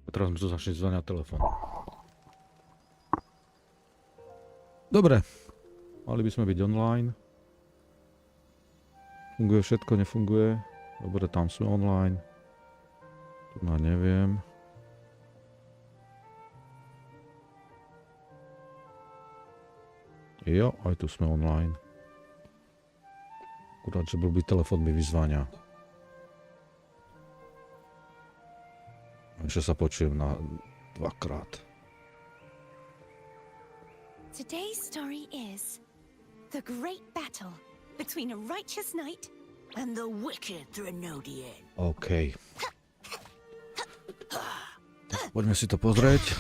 A teraz mi to začne zvoniať telefón. Dobre. Mali by sme byť online. Funguje všetko, nefunguje. Dobre, tam sme online. Tu ma neviem. Jo, aj tu sme online. Akurát, že blbý telefón mi vyzváňa. Ešte sa počujem na dvakrát. Today's story is the great battle between a righteous knight and the wicked Thrенodian. OK. Poďme si to pozrieť.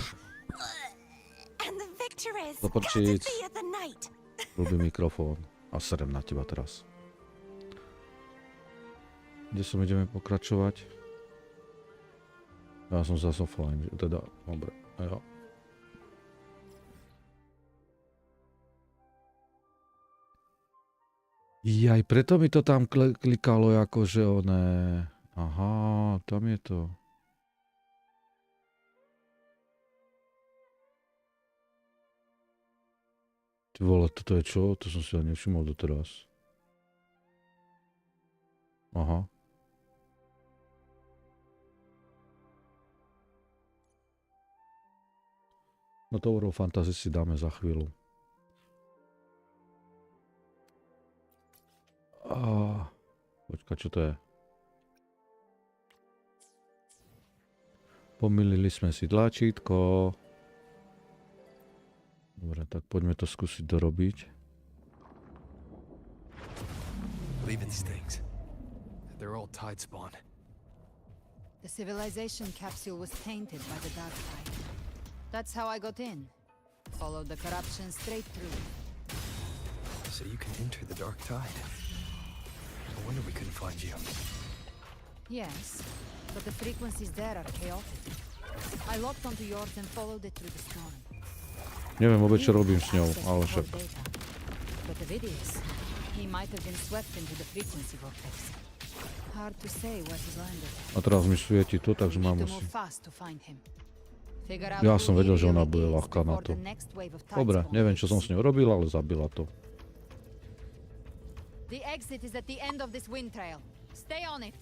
Doprčiť. Blbý mikrofón. A serem na teba teraz. Kde som ideme pokračovať? Ja som zase offline, teda, dobre, jo. Jaj, preto mi to tam klikalo akože oné... Aha, tam je to. Ty vole, toto je čo? To som si ani nevšimol doteraz. Aha. No to World Fantasy si dáme za chvíľu. Počkaj, čo to je? Pomýlili sme si tlačítko. Dobre, tak poďme to skúsiť dorobiť. Leave these things. They're all tide spawn. The civilization capsule was tainted by the dark tide. That's how I got in. Followed the corruption straight through. So you can enter the dark tide. No wonder we couldn't find you. Yes, but the frequencies there are chaotic. I locked onto yours and followed it through the storm. Neviem vôbec, čo robím s ňou, ale však. But the videos, he might have been swept into the frequency vortex. Hard to say where he's landed. A teraz mi svieti tu, takže mám musí. Ja som vedel, že ona bude ľahká na to. Dobre, neviem, čo som s ňou robil, ale zabila to. The exit is at the end of this wind trail. Stay on it.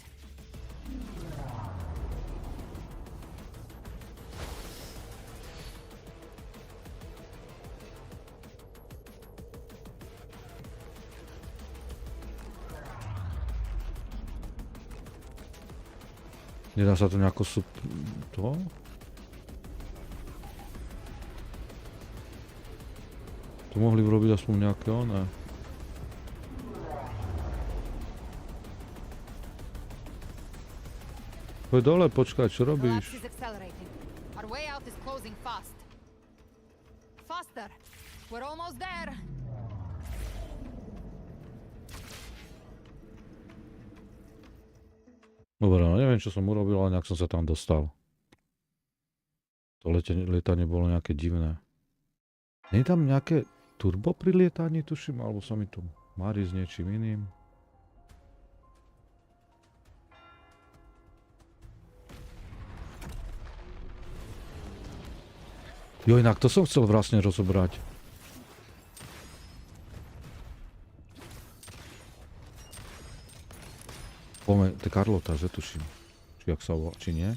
Nedá sa to nejako to? Tu mohli urobiť aspoň nejaké oné. Poď dole, počkaj, čo robíš? Dobre, no neviem, čo som urobil, ale nejak som sa tam dostal. To lietanie bolo nejaké divné. Nie je tam nejaké turbo pri lietaní, tuším, alebo sa mi tu mári s niečím iným. Jo, inak to som chcel vlastne rozobrať. To je Karlota, že tuším. Či jak sa volá, či nie.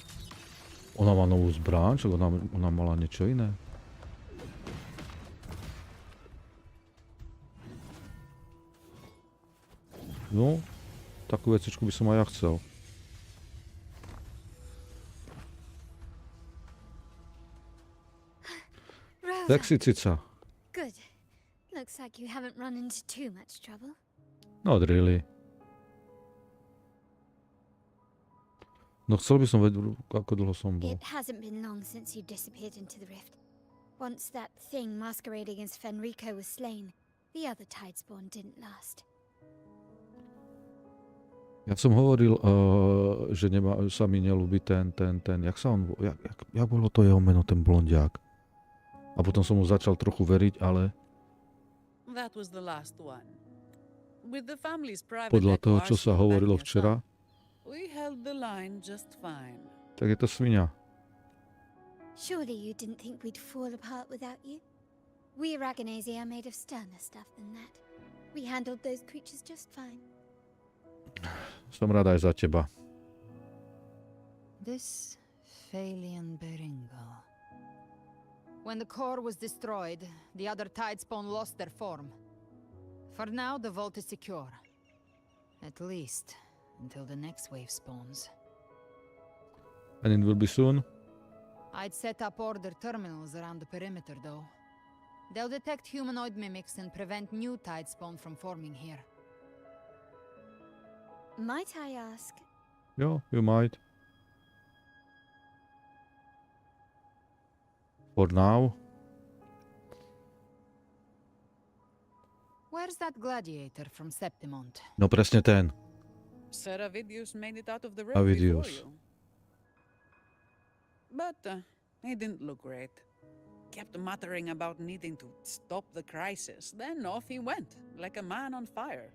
Ona má novú zbraň, čo ona mala niečo iné. No, takú vecičku by som aj ja chcel. Sexy cica. Good. Looks like you haven't run into too much trouble. Not really. No chcel by som vedieť, ako dlho som bol. It hasn't been long since you disappeared into the rift. Once that thing masquerading as Fenrico was slain, the other Tidespawn didn't last. Ja som hovoril, že sa mi nelúbi ten, jak sa on, jak bolo to jeho meno, ten blondiak. A potom som mu začal trochu veriť, ale podľa toho, čo sa hovorilo včera, tak je to sviňa. Surely you didn't think we'd fall apart without you? We Aragonese are made of sterner stuff than that. We handled those creatures just fine. Som rád aj za teba. This Phalian Beringo. When the core was destroyed, the other Tidespawn lost their form. For now, the vault is secure. At least, until the next wave spawns. And it will be soon. I'd set up order terminals around the perimeter, though. They'll detect humanoid mimics and prevent new Tidespawn from forming here. Might I ask? Jo, you might. For now. Where's that gladiator from Septimont? No presne ten. Seravidius made it out of the wreck Avidius. before you. But he didn't look great. Kept muttering about needing to stop the crisis. Then off he went, like a man on fire.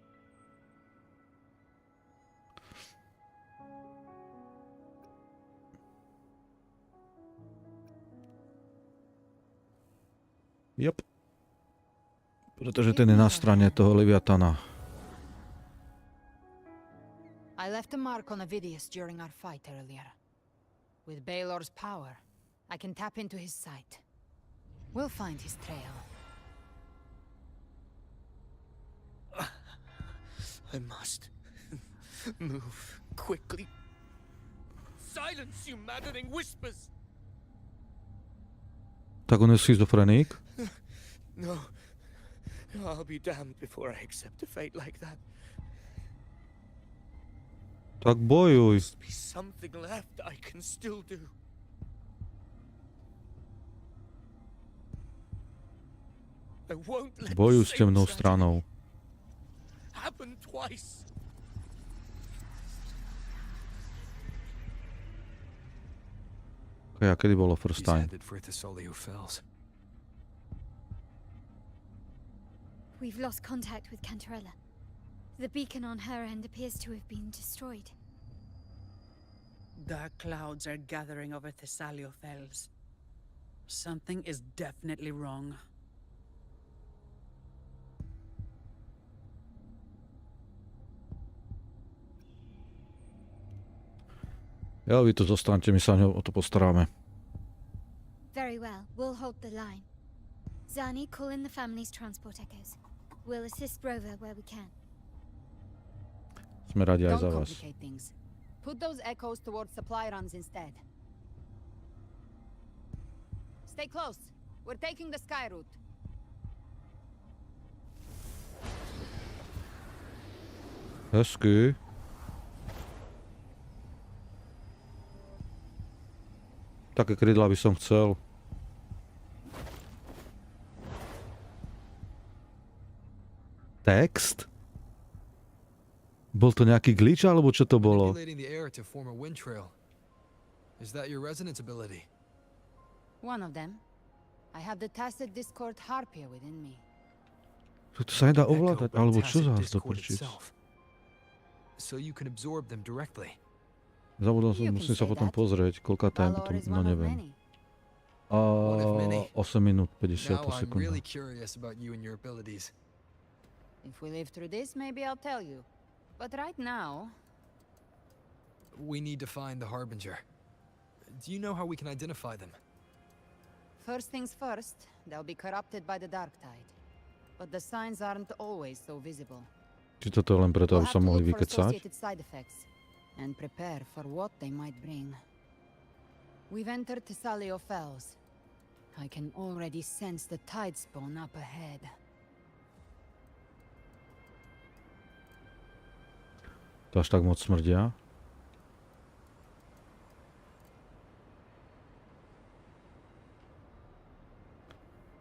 Yep. Pretože ten je na strane toho Leviatana. I left a mark on Avidius during our fight earlier. With Baelor's power, I can tap into his sight. We'll find his trail. I must move quickly. Silence, you maddening whispers! Tak on je schizofrenik? No, I'll be damned before I accept a fate like that. Tak bojuj. Must be something left I can still do. I won't let Bojuj the s same temnou tragedy stranou. happen twice. Okay, a kedy bolo first He's time? headed for Thessalio Fells. We've lost contact with Cantarella. The beacon on her end appears to have been destroyed. Dark clouds are gathering over Thessalio Fells. Something is definitely wrong. Ja, vy tu zostaňte, my sa o to postaráme. Very well, we'll hold the line. Zani, call in the family's transport echoes. We'll assist Rover where we can. Sme radi aj Don't za vás. complicate things. Put those echoes towards supply runs instead. Stay close. We're taking the sky route. Hezky. Také krydla by som chcel. Text? Bol to nejaký glitch, alebo čo to bolo? Manipulating the air to form a wind trail. Is that your resonance ability? One of them. I have the tacit discord harpia within me. To sa nedá Echo ovládať, by alebo čo tacit za to discord prčiť? itself. So you can absorb them directly. Zabudol som, You can musím sa say potom that. pozrieť, koľká time Valor potom, is no one of neviem. many. One of many. 8 minút, Now 50 I'm sekúnd. really curious about you and your abilities. If we live through this, maybe I'll tell you. But right now, We need to find the Harbinger. Do you know how we can identify them? first things first, they'll be corrupted by the dark tide. But the signs aren't always so visible. Či toto je len preto, We'll aby have sa to mohli look for vykecať? associated side effects and prepare for what they might bring. We've entered Thessalio Fells. I can already sense the Tidespawn up ahead. To až tak moc smrdia?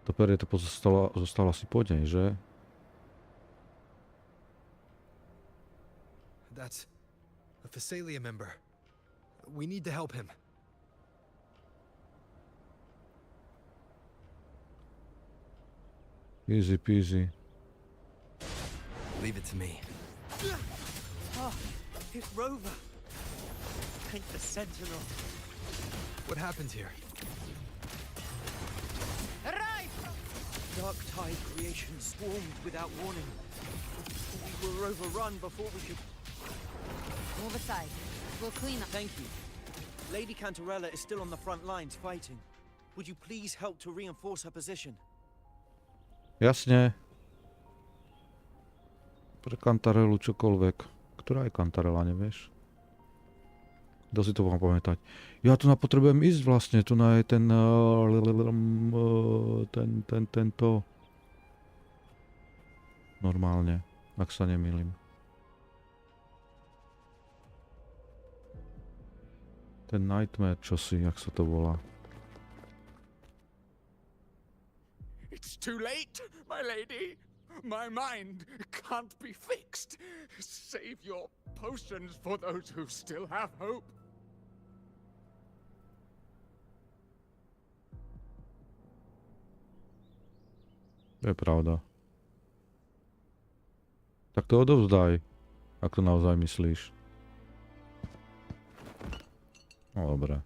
To perie to zostalo asi pod nej, že? That's a Thessalia member. We need to help him. Easy peasy. Leave it to me. Oh, it's Rover. Thank the Sentinel. What happened here? Dark tide creation swarmed without warning. We were overrun before we could... Move aside. We'll clean up. Thank you. Lady Cantarella is still on the front lines fighting. Would you please help to reinforce her position? Jasne. Pre Cantarelu čokoľvek. Ktorá je Cantarela, nevieš? Kto si to mám pamätať? Ja tu potrebujem ísť vlastne. Tu je ten... tento... Normálne. Ak sa nemýlim. Ten Nightmare čosi, jak sa to volá. It's too late, my lady. My mind can't be fixed. Save your potions for those who still have hope. To je pravda. Tak to odovzdaj, ak to naozaj myslíš. No dobre.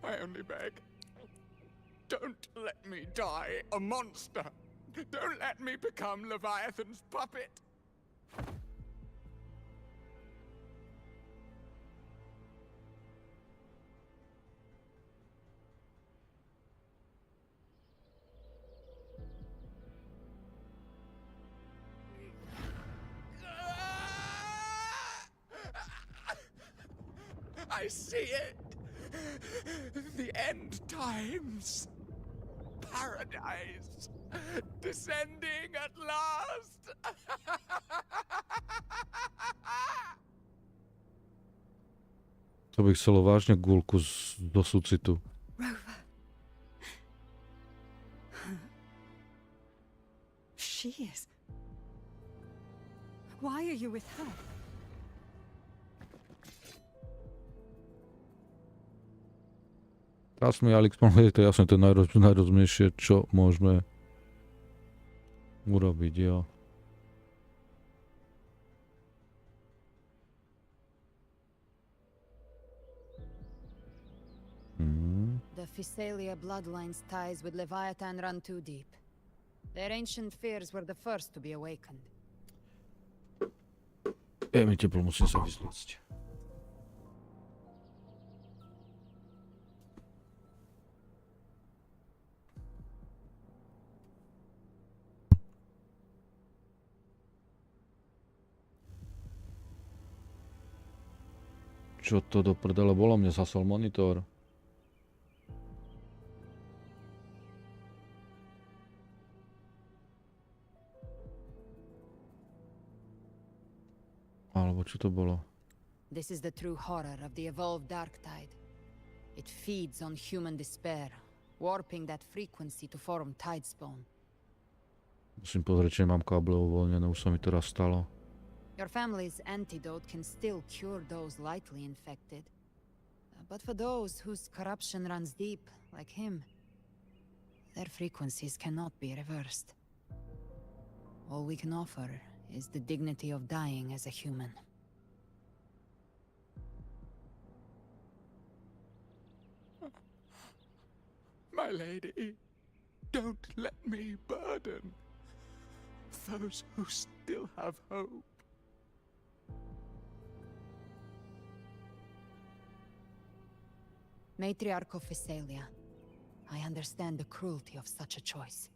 I only beg. Don't let me die a monster. Don't let me become Leviathan's puppet. I see it. The end times. Paradise. Descending at last. To by chcelo vážne gulku do súcitu. Rover. She is. Why are you with her? Teraz mi Alex povedal, to je jasné, to je najrozumnejšie, čo môžeme urobiť, jo. The Physalia bloodline's ties with Leviathan run too deep. Their ancient fears were the first to be awakened. Je mi teplo, musím sa vyzliecť. Čo to do prdele bolo? Mne zasol monitor. Alebo čo to bolo? This is the true horror of the evolved dark tide. It feeds on human despair, warping that frequency to form tidespawn. Musím pozrieť, či mám káble uvoľnené, už sa mi to raz stalo. Your family's antidote can still cure those lightly infected. But for those whose corruption runs deep, like him, their frequencies cannot be reversed. All we can offer is the dignity of dying as a human. My lady, don't let me burden those who still have hope. Matriarch of Physalia, I understand the cruelty of such a choice.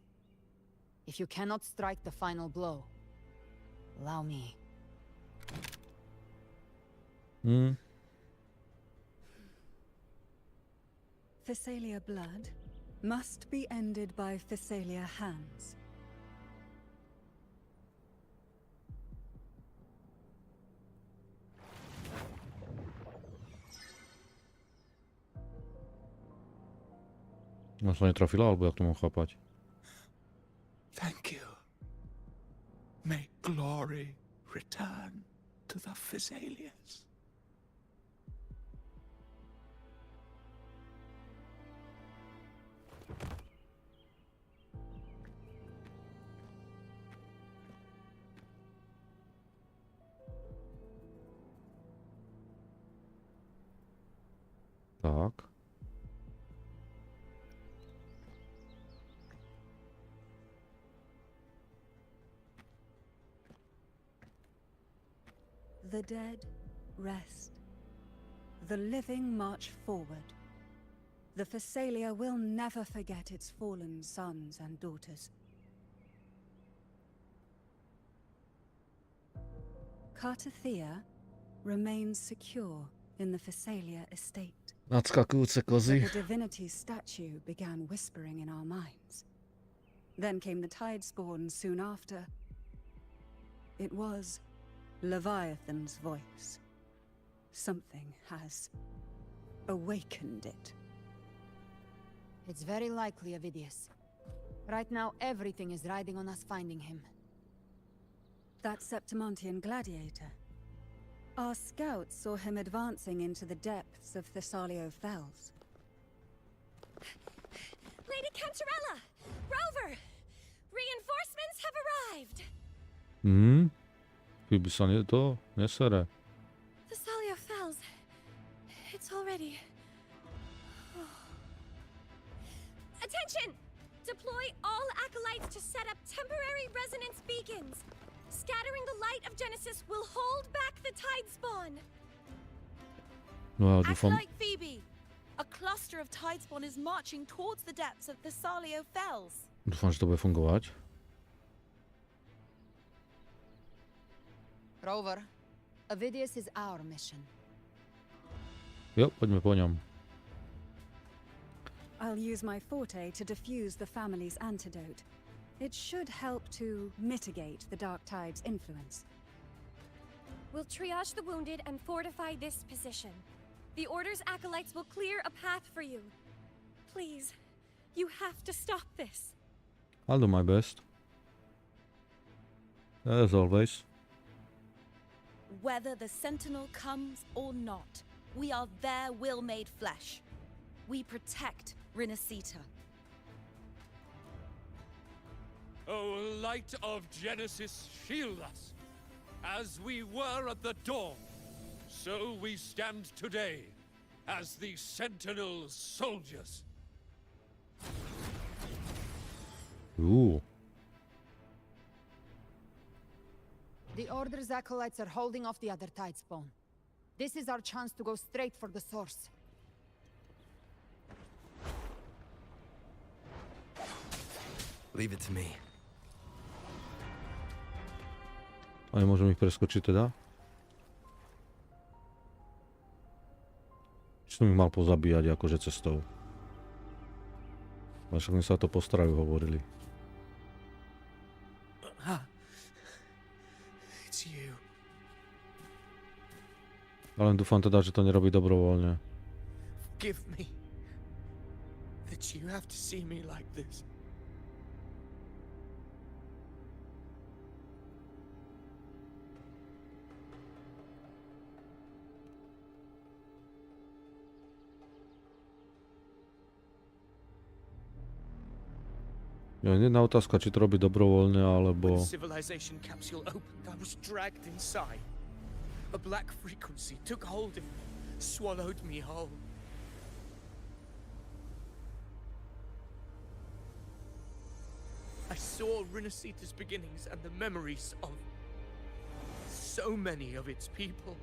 If you cannot strike the final blow, allow me. Physalia blood must be ended by Physalia hands. No sa netrafila, alebo jak to mám chápať? Thank you. May glory return to the Physalians. Tak. The dead rest. The living march forward. The Phasalia will never forget its fallen sons and daughters. Cartathea remains secure in the Phasalia estate. Nadskakujúce But kozy. the divinity's statue began whispering in our minds. Then came the Tidespawn soon after. It was Leviathan's voice. Something has awakened it. It's very likely, Avidius. Right now, everything is riding on us finding him. That Septimontian gladiator. Our scouts saw him advancing into the depths of Thessalio Fells. Lady Cantarella! Rover! Reinforcements have arrived! By sa to nesere. Thessalio Fells. It's already... Attention! Deploy all acolytes to set up temporary resonance beacons. Scattering the light of Genesis will hold back the Tidespawn. No ja dúfam, Acolyte Phoebe! A cluster of Tidespawn is marching towards the depths of Thessalio Fells. že to bude fungovať. Rover, Avidius is our mission. Jo, poďme po ňom. I'll use my forte to diffuse the family's antidote. It should help to mitigate the Dark Tide's influence. We'll triage the wounded and fortify this position. The Order's acolytes will clear a path for you. Please, you have to stop this. I'll do my best. As always. Whether the Sentinel comes or not, we are their will made flesh. We protect Rinasita. O light of Genesis, shield us. As we were at the dawn, so we stand today as the Sentinel's soldiers. Ooh. The Order's acolytes are holding off the other Tidespawn. This is our chance to go straight for the source. Leave it to me. A nemôžem ich preskočiť teda? Či som ich mal pozabíjať akože cestou? Ale však mi sa to postarajú, hovorili. It's you. Ale len dúfam teda, že to nerobí dobrovoľne. Forgive me that you have to see me like this. Ja, jedna otázka, či to robí dobrovoľne, When alebo... the civilization capsule opened, I was dragged inside. A black frequency took hold of me, swallowed me whole. I saw Rinasita's beginnings and the memories of so many of its people.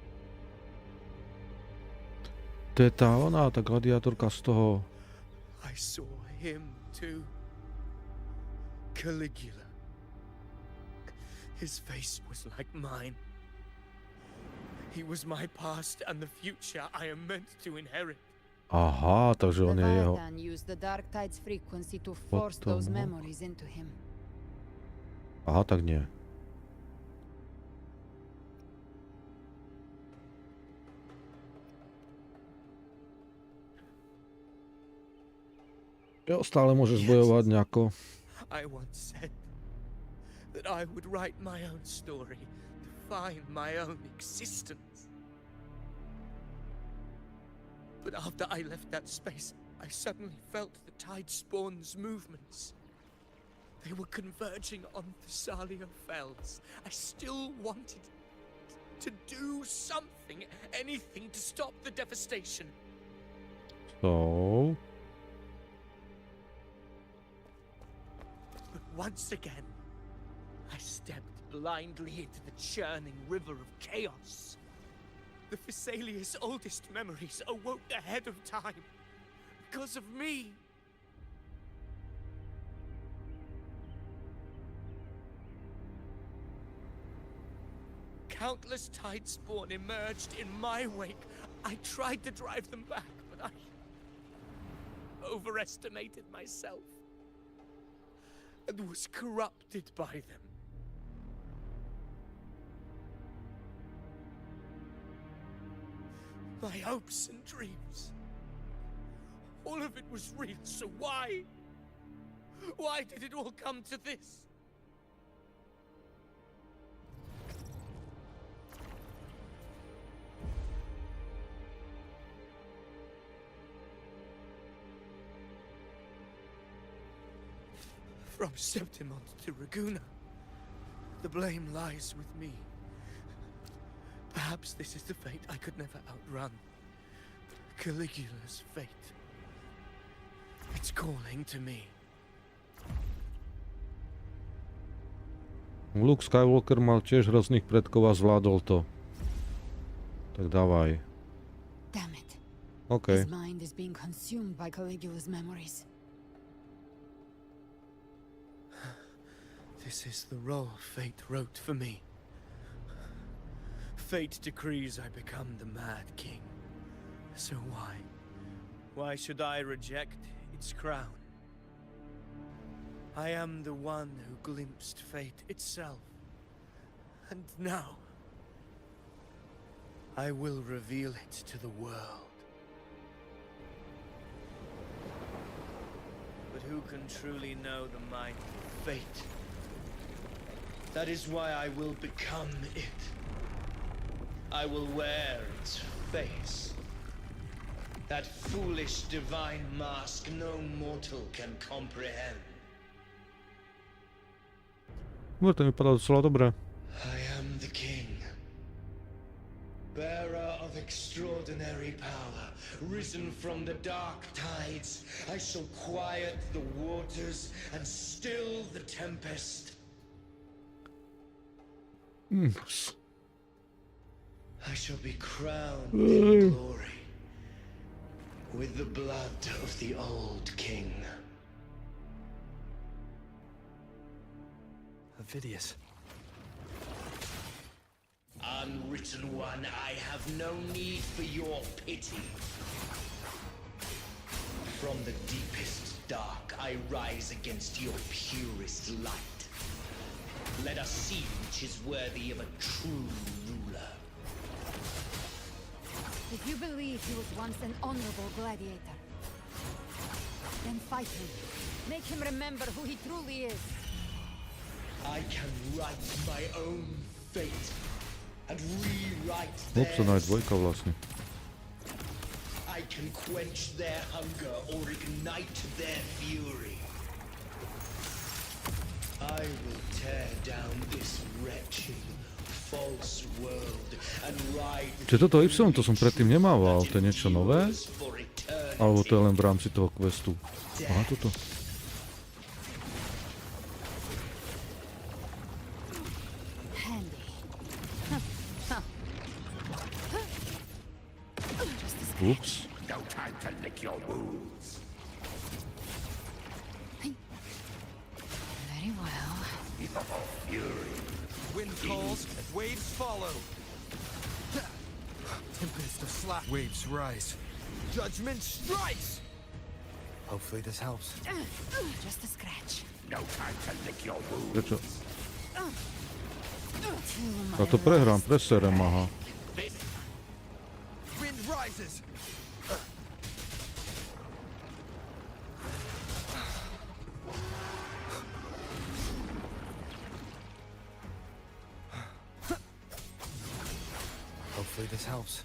To je tá ona, tá gladiátorka z toho... I saw him too. Caligula. His face was like mine. He was my past and the future I am meant to inherit. Aha, takže on je jeho... Leviathan used the Dark Tide's frequency to force those Potom- memories into him. Aha, tak nie. Jo, stále môžeš bojovať nejako. I once said that I would write my own story, define my own existence. But after I left that space, I suddenly felt the Tidespawn's movements. They were converging on Thessalio Fells. I still wanted to do something, anything to stop the devastation. So... But once again, I stepped blindly into the churning river of chaos. The Thessalia's oldest memories awoke ahead of time because of me. Countless tidespawn emerged in my wake. I tried to drive them back, but I overestimated myself and was corrupted by them. My hopes and dreams, all of it was real, so why? Why did it all come to this? From Septimont to Raguna, the blame lies with me. Perhaps this is the fate I could never outrun. Caligula's fate. It's calling to me. Luke Skywalker mal tiež hrozných predkov a zvládol to. Tak dávaj. Damn it. OK. His mind is being consumed by Caligula's memories. This is the role fate wrote for me. Fate decrees I become the Mad King. So why? Why should I reject its crown? I am the one who glimpsed fate itself. And now, I will reveal it to the world. But who can truly know the mind of fate? That is why I will become it. I will wear its face. That foolish divine mask no mortal can comprehend. No to vypadá docela dobré. I am the king, bearer of extraordinary power, risen from the dark tides. I shall quiet the waters and still the tempest. I shall be crowned in glory with the blood of the old king. Ophidius. Unwritten one, I have no need for your pity. From the deepest dark, I rise against your purest light. Let us see which is worthy of a true ruler. If you believe he was once an honorable gladiator, then fight him. Make him remember who he truly is. I can write my own fate and rewrite Upsa, no aj theirs. dvojka vlastne. I can quench their hunger or ignite their fury. I will tear down this wretched, false world and ride. Čiže toto Y to som predtým nemával, to je niečo nové? Alebo to je len v rámci toho questu? Aha, toto. Ups. No time to lick your wounds. Very well. Fury. Wind calls, waves follow. Tempest of slack. Waves rise. Judgment strikes! Hopefully this helps. Just a scratch. No time to lick your wounds. Prečo? Till my Ja to prehrám, last preserem, aha. Wind rises! Hopefully this helps.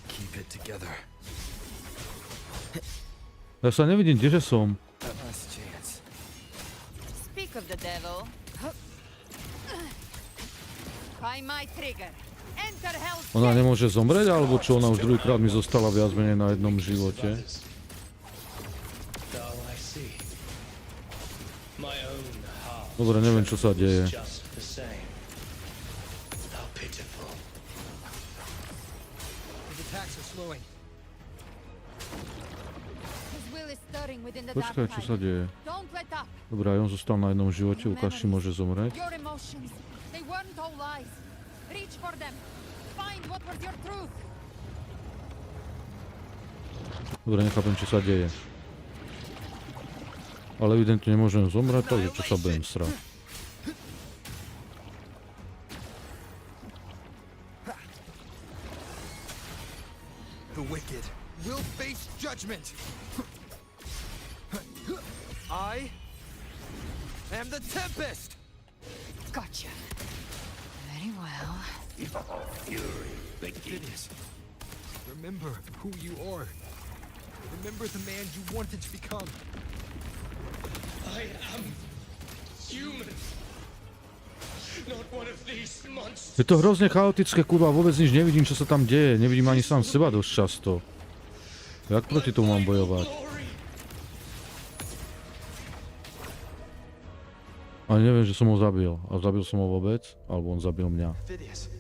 Keep it together. Ja sa nevidím, kdeže som. Last chance. Speak of the devil. By my trigger. Enter hell's Ona gate. nemôže zomrieť, alebo čo? Ona už druhýkrát mi zostala viac menej na jednom živote. Now I see. My own heart Dobre, neviem, čo sa deje. Just the same. How pitiful. His attacks are slowing. His will is stirring within the Počkaj, dark čo sa tide. deje? Don't let up. Dobre, aj on zostal na jednom živote, ukáž, či môže zomrieť. Your emotions, they weren't all lies. Reach for them. Find what was your truth. Dobre, nechápem, čo sa deje. Ale evidentne nemôžem zomrieť, takže čo sa budem srať. The wicked will face judgment. I am the Tempest. Gotcha. Very well. Phidias, remember who you are. Remember the man you wanted to become. I am human. Not one of these monsters. Je to hrozne chaotické, kurva, vôbec nič nevidím, čo sa tam deje. Nevidím ani sám seba dosť často. Jak proti tomu mám bojovať? Ani neviem, že som ho zabil. A zabil som ho vôbec? Alebo on zabil mňa. Phidias,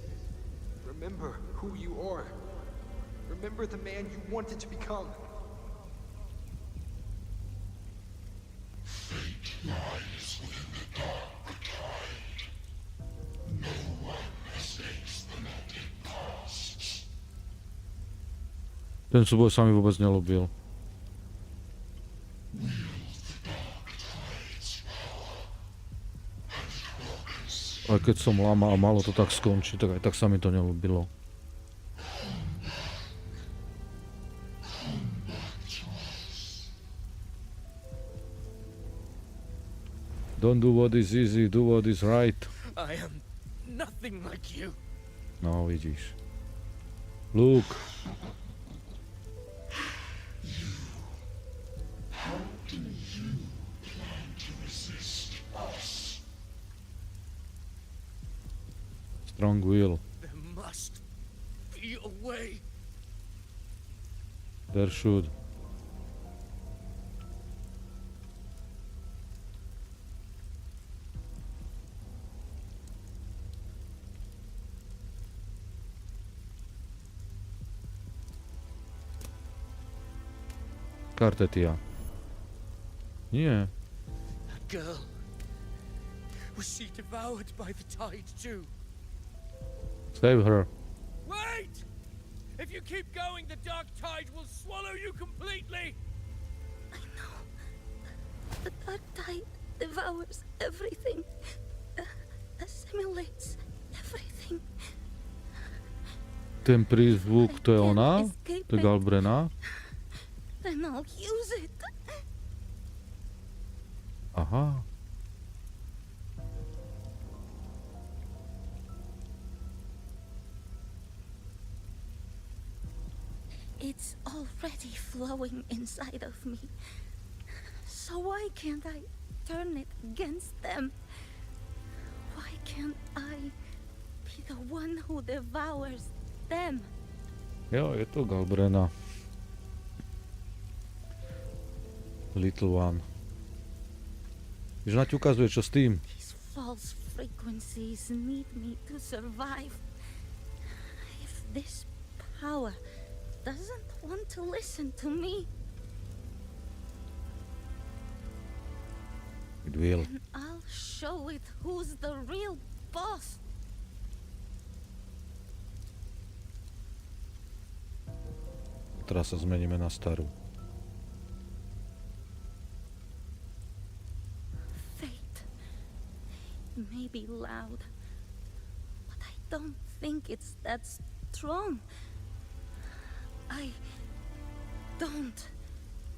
remember who you are. Remember the man you wanted to become. Ten súboj sa mi vôbec nelúbil. Aj keď som lama a malo to tak skončiť, tak aj tak sa mi to nelúbilo. Don't do what is easy, do what is right. I am nothing like you. No, vidíš. Luke. Strong will. There must be a way. There should. Kartetia. Nie. That girl. Was she devoured by the tide too? Save her. Wait! If you keep going, the dark tide will swallow you completely! I know. The dark tide devours everything. Assimilates everything. Ten prízvuk, to je ona? To je Galbrena? Then I'll use it. Aha. It's already flowing inside of me. So why can't I turn it against them? Why can't I be the one who devours them? Jo, je to Galbrena. Little one. Že na ti ukazuje, čo s tým. These false frequencies need me to survive. If this power doesn't want to listen to me, It will. then I'll show it who's the real boss. Teraz sa zmeníme na starú. Fate may be loud, but I don't think it's that strong. I don't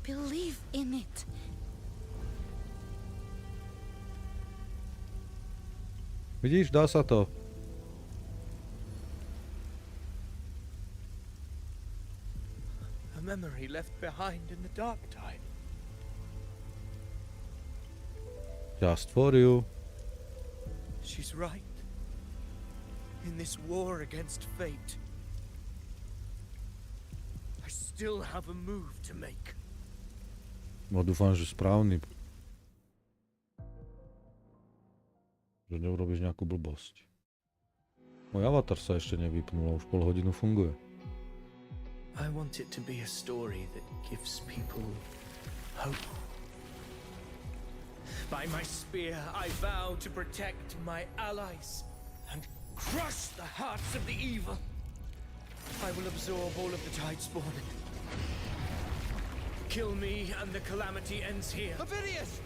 believe in it. Vidíš, dá sa to. A memory left behind in the dark tide. Just for you. She's right. In this war against fate, I still have a move to make. No dúfam, že správny. Že neurobíš nejakú blbosť. Môj avatar sa ešte nevypnul a už pol hodinu funguje. I want it to be a story that gives people hope. By my spear, I vow to protect my allies and crush the hearts of the evil. I will absorb all of the Tidespawn. Kill me and the calamity ends here. Avidius!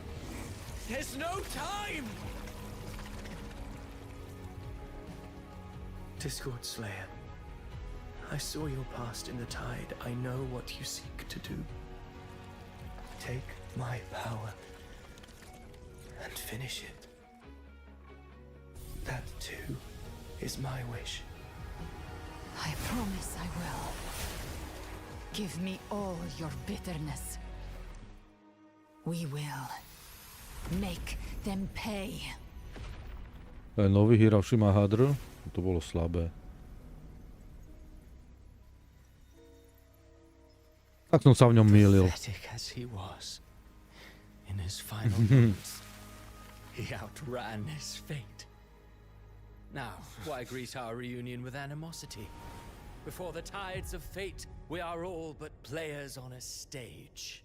There's no time! Discord Slayer, I saw your past in the Tide. I know what you seek to do. Take my power and finish it. That too is my wish. I promise I will. Give me all your bitterness. We will make them pay. Nový Hiroshima hadr, to bolo slabé. Tak som sa v ňom mýlil. Pathetic as he was, in his final moments, he outran his fate. Now, why greet our reunion with animosity? Before the tides of fate, we are all but players on a stage.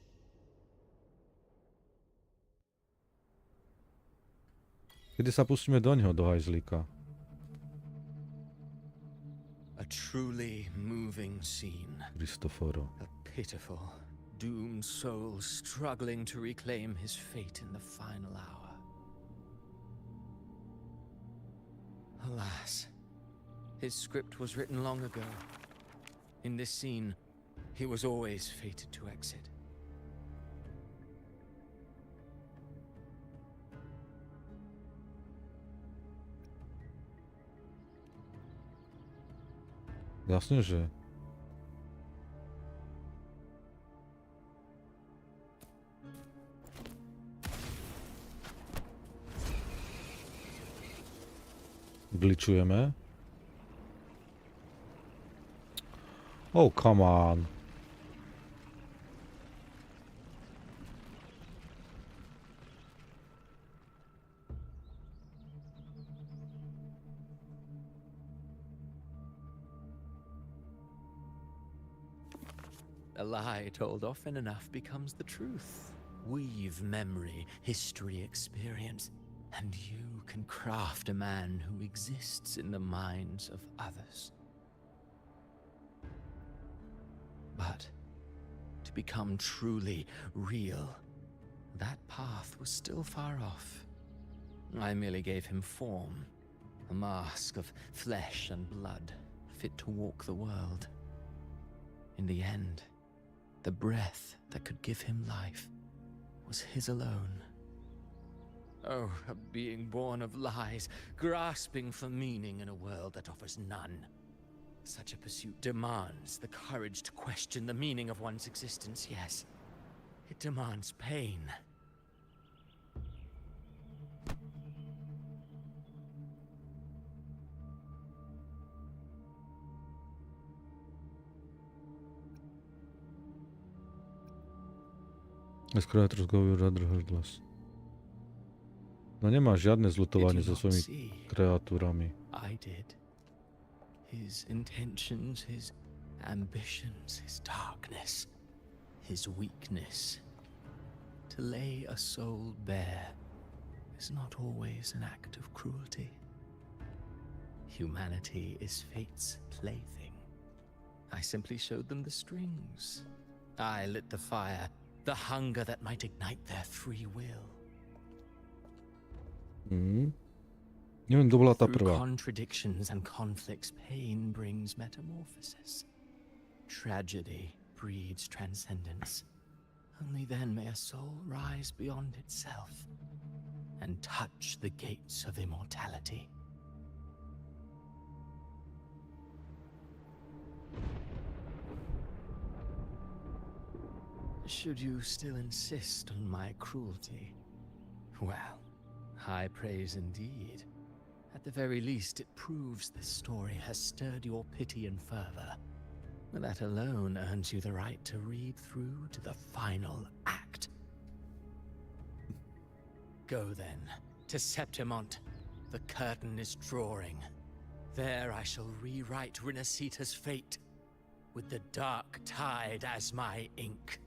Kedy sa pustíme do ňoho, do hajzlíka? A truly moving scene. Kristoforo. A pitiful, doomed soul struggling to reclaim his fate in the final hour. Alas, his script was written long ago. In this scene, he was always fated to exit. Jasne, že... Glitchujeme. Oh, come on. A lie told often enough becomes the truth. Weave memory, history, experience, and you can craft a man who exists in the minds of others. But to become truly real, that path was still far off. I merely gave him form, a mask of flesh and blood, fit to walk the world. In the end, the breath that could give him life was his alone. Oh, a being born of lies, grasping for meaning in a world that offers none. Such a pursuit demands the courage to question the meaning of one's existence, yes. It demands pain. As creators go with rather hurdles. No nemá žiadne zlutovanie so svojimi kreatúrami. I did. His intentions, his ambitions, his darkness, his weakness. To lay a soul bare is not always an act of cruelty. Humanity is fate's plaything. I simply showed them the strings. I lit the fire, the hunger that might ignite their free will. Neviem, kto bola tá Through prvá. contradictions and conflicts, pain brings metamorphosis. Tragedy breeds transcendence. Only then may a soul rise beyond itself and touch the gates of immortality. Should you still insist on my cruelty? Well, high praise indeed. At the very least, it proves this story has stirred your pity and fervor. That alone earns you the right to read through to the final act. Go then, to Septimont. The curtain is drawing. There I shall rewrite Rinasita's fate, with the dark tide as my ink.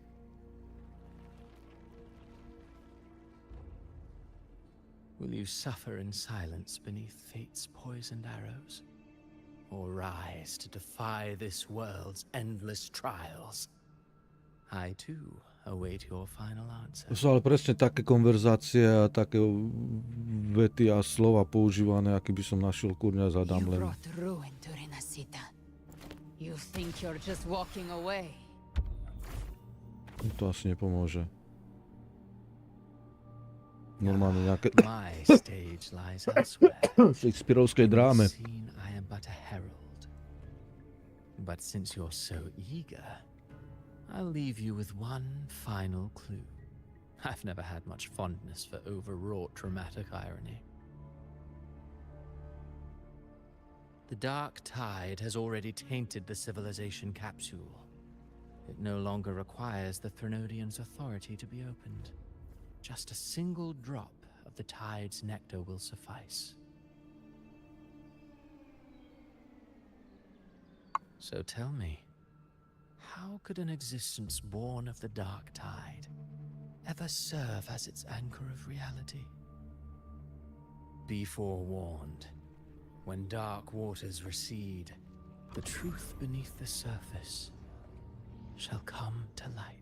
Will you suffer in silence beneath fate's poisoned arrows? Or rise to defy this world's endless trials? I too await your final answer. To sú ale presne také konverzácie a také vety a slova používané, aký by som našiel kurňa za You Damlen. brought ruin to Rinasita. You think you're just walking away? To asi nepomôže. Normálne nejaké My stage lies elsewhere. Shakespeareovskej dráme. Unseen, I am but a herald. But since you're so eager, I'll leave you with one final clue. I've never had much fondness for overwrought dramatic irony. The dark tide has already tainted the civilization capsule. It no longer requires the Threnodians' authority to be opened. Just a single drop of the tide's nectar will suffice. So tell me, how could an existence born of the dark tide ever serve as its anchor of reality? Be forewarned. When dark waters recede, the truth beneath the surface shall come to light.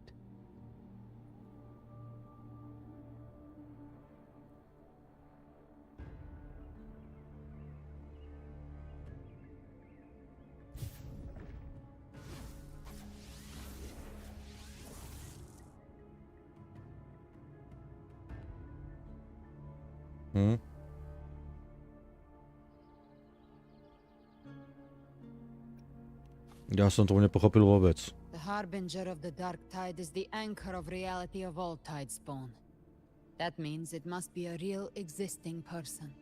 Ja som to nepochopil vôbec. The harbinger of the dark tide is the anchor of reality of all tidespawn. That means it must be a real existing person.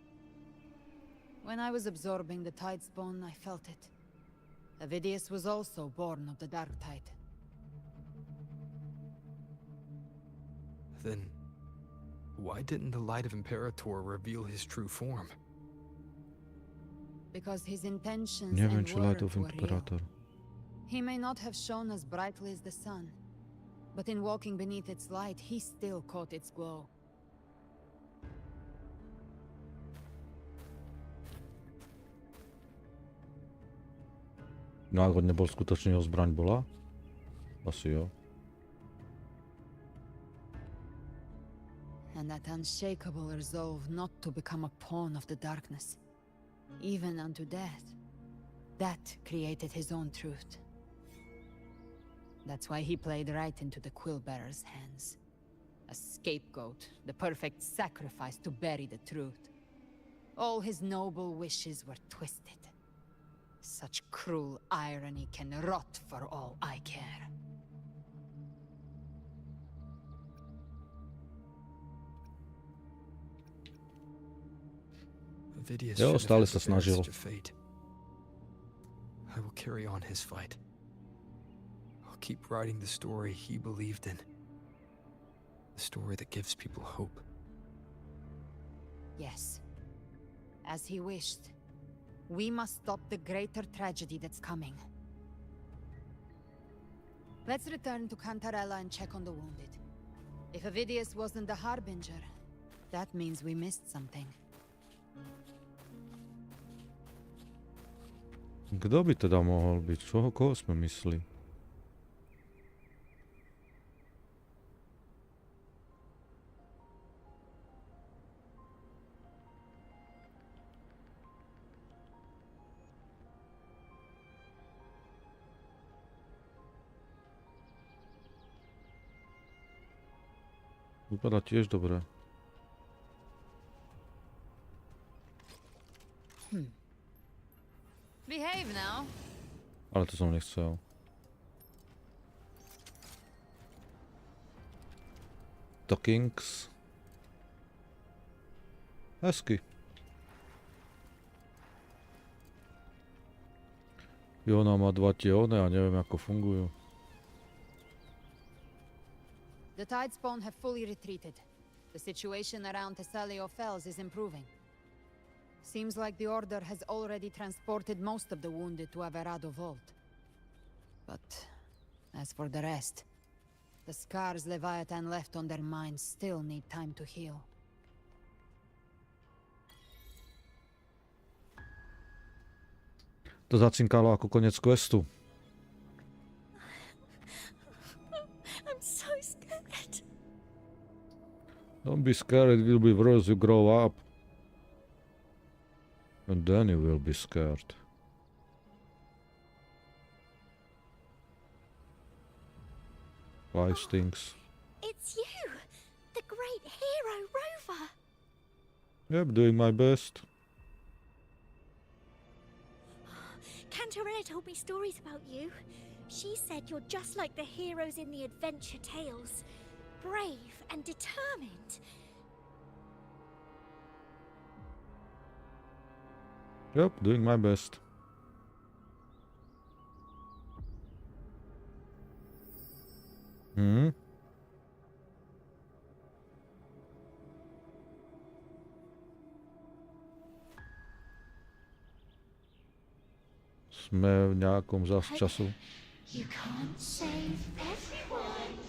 When I was absorbing the tidespawn, I felt it. Avidius was also born of the dark tide. Then why didn't the light of Imperator reveal his true form? Because his intentions Neviem, and či Light words of were real. Imperator. He may not have shone as brightly as the sun, but in walking beneath its light, he still caught its glow. No ak nebol skutočne jeho zbraň bola? Asi jo. And that unshakable resolve not to become a pawn of the darkness, even unto death, that created his own truth. That's why he played right into the Quillbearer's hands. A scapegoat, the perfect sacrifice to bury the truth. All his noble wishes were twisted. Such cruel irony can rot for all I care. Avidius Jo, should have stále had sa the barest snažil. of fate. I will carry on his fight. I'll keep writing the story he believed in. The story that gives people hope. Yes. As he wished. We must stop the greater tragedy that's coming. Let's return to Cantarella and check on the wounded. If Avidius wasn't the Harbinger, that means we missed something. Kto by teda mohol byť? Koho sme mysleli? Vypadá tiež dobre. Behave now. Ale to som nechcel. Talkings. Hezky. Jona má dva tie one a neviem ako fungujú. The Tidespawn have fully retreated. The situation around Thessalio Fells is improving. Seems like the Order has already transported most of the wounded to Averado Vault. But as for the rest, the scars Leviathan left on their minds still need time to heal. To zacinkalo ako koniec questu. I'm so scared. Don't be scared, it will be worse, you grow up. And then you will be scared. Life stinks. It's you, the great hero Rover. Yep, doing my best. Cantarella told me stories about you. She said you're just like the heroes in the adventure tales. Brave and determined. Yep, doing my best. Hmm? Sme v nejakom zas času. You can't save everyone.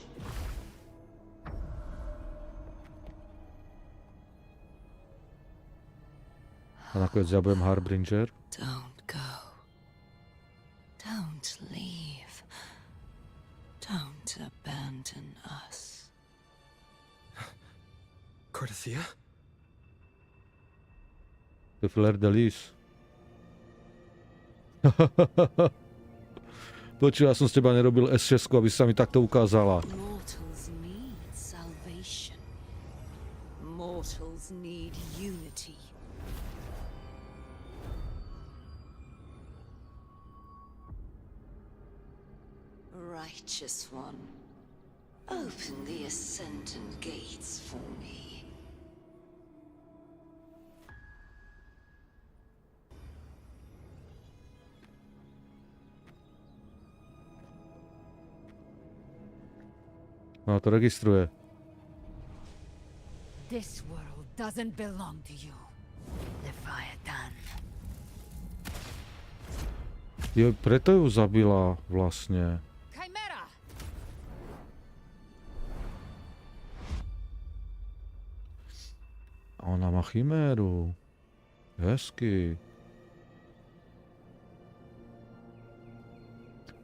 A nakoniec ja budem Harbinger. Don't go. Don't leave. Don't abandon us. Cardathia? Le fleur de lis. Počuj, ja som z teba nerobil S6, aby sa mi takto ukázala. Mortals need salvation. Mortals need unity. Righteous one, open the Ascendant gates for me. No to registruje. This world doesn't belong to you, Leviathan. Jo, preto ju zabila vlastne. Chimera! Ona má chiméru. Hezky.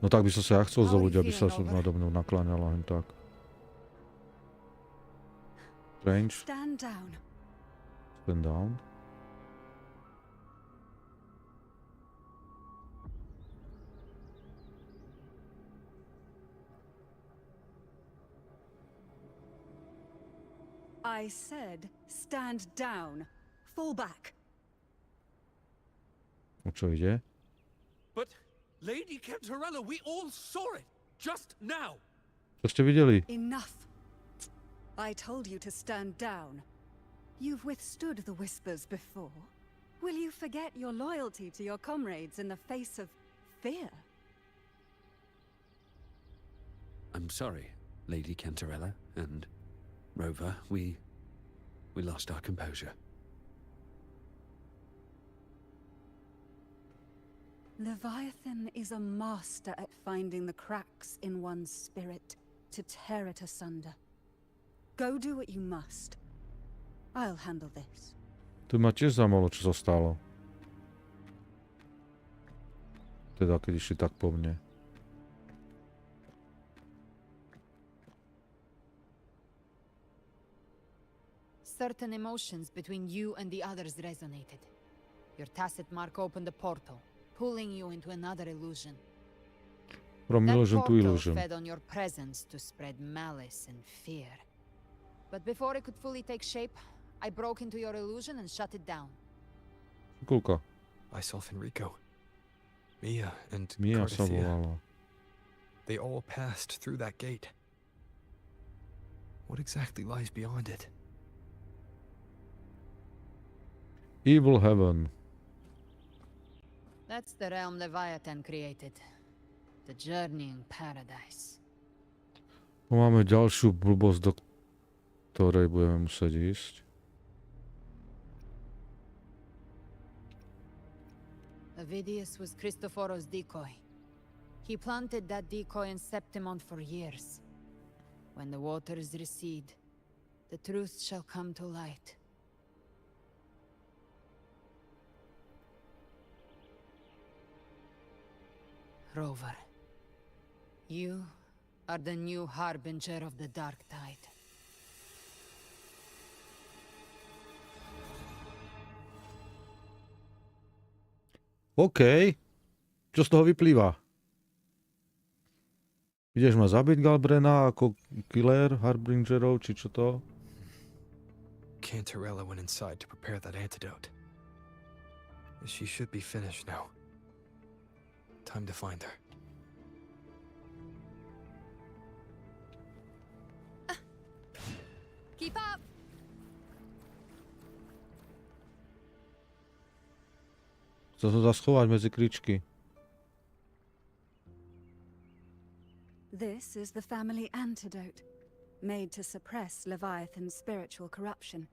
No tak by som sa ja chcel zdobuť, aby sa nado mnou nakláňala len tak. Strange. Stand down. Stand down. I said, stand down. Fall back. O čo ide? But, Lady Cantarella, we all saw it just now. Čo ste videli? Enough. I told you to stand down. You've withstood the whispers before. Will you forget your loyalty to your comrades in the face of fear? I'm sorry, Lady Cantarella and Rover. We lost our composure. Leviathan is a master at finding the cracks in one's spirit to tear it asunder. Go do what you must. I'll handle this. Tu ma tiež zaujímalo, čo sa stalo. Teda, keď išli tak po mne. Certain emotions between you and the others resonated. Your tacit mark opened a portal, pulling you into another illusion. From illusion that to portal illusion. fed on your presence to spread malice and fear. But before it could fully take shape, I broke into your illusion and shut it down. Kulka. Myself and Rico. Mia and Mia sa Cardathia. volala. They all passed through that gate. What exactly lies beyond it? Evil Heaven. That's the realm Leviathan created. The journeying paradise. Máme ďalšiu blbosť, do ktorej budeme musieť ísť. Avidius was Cristoforo's decoy. He planted that decoy in Septimont for years. When the waters recede, the truth shall come to light. Rover, you are the new harbinger of the dark tide. OK. Čo z toho vyplýva? Ideš ma zabiť Galbrena ako killer harbingerov, či čo to? Cantarella went inside to prepare that antidote. She should be finished now. Time to find her. Keep up! Chcel som sa schovať medzi kričky. This is the family antidote, made to suppress Leviathan's spiritual corruption.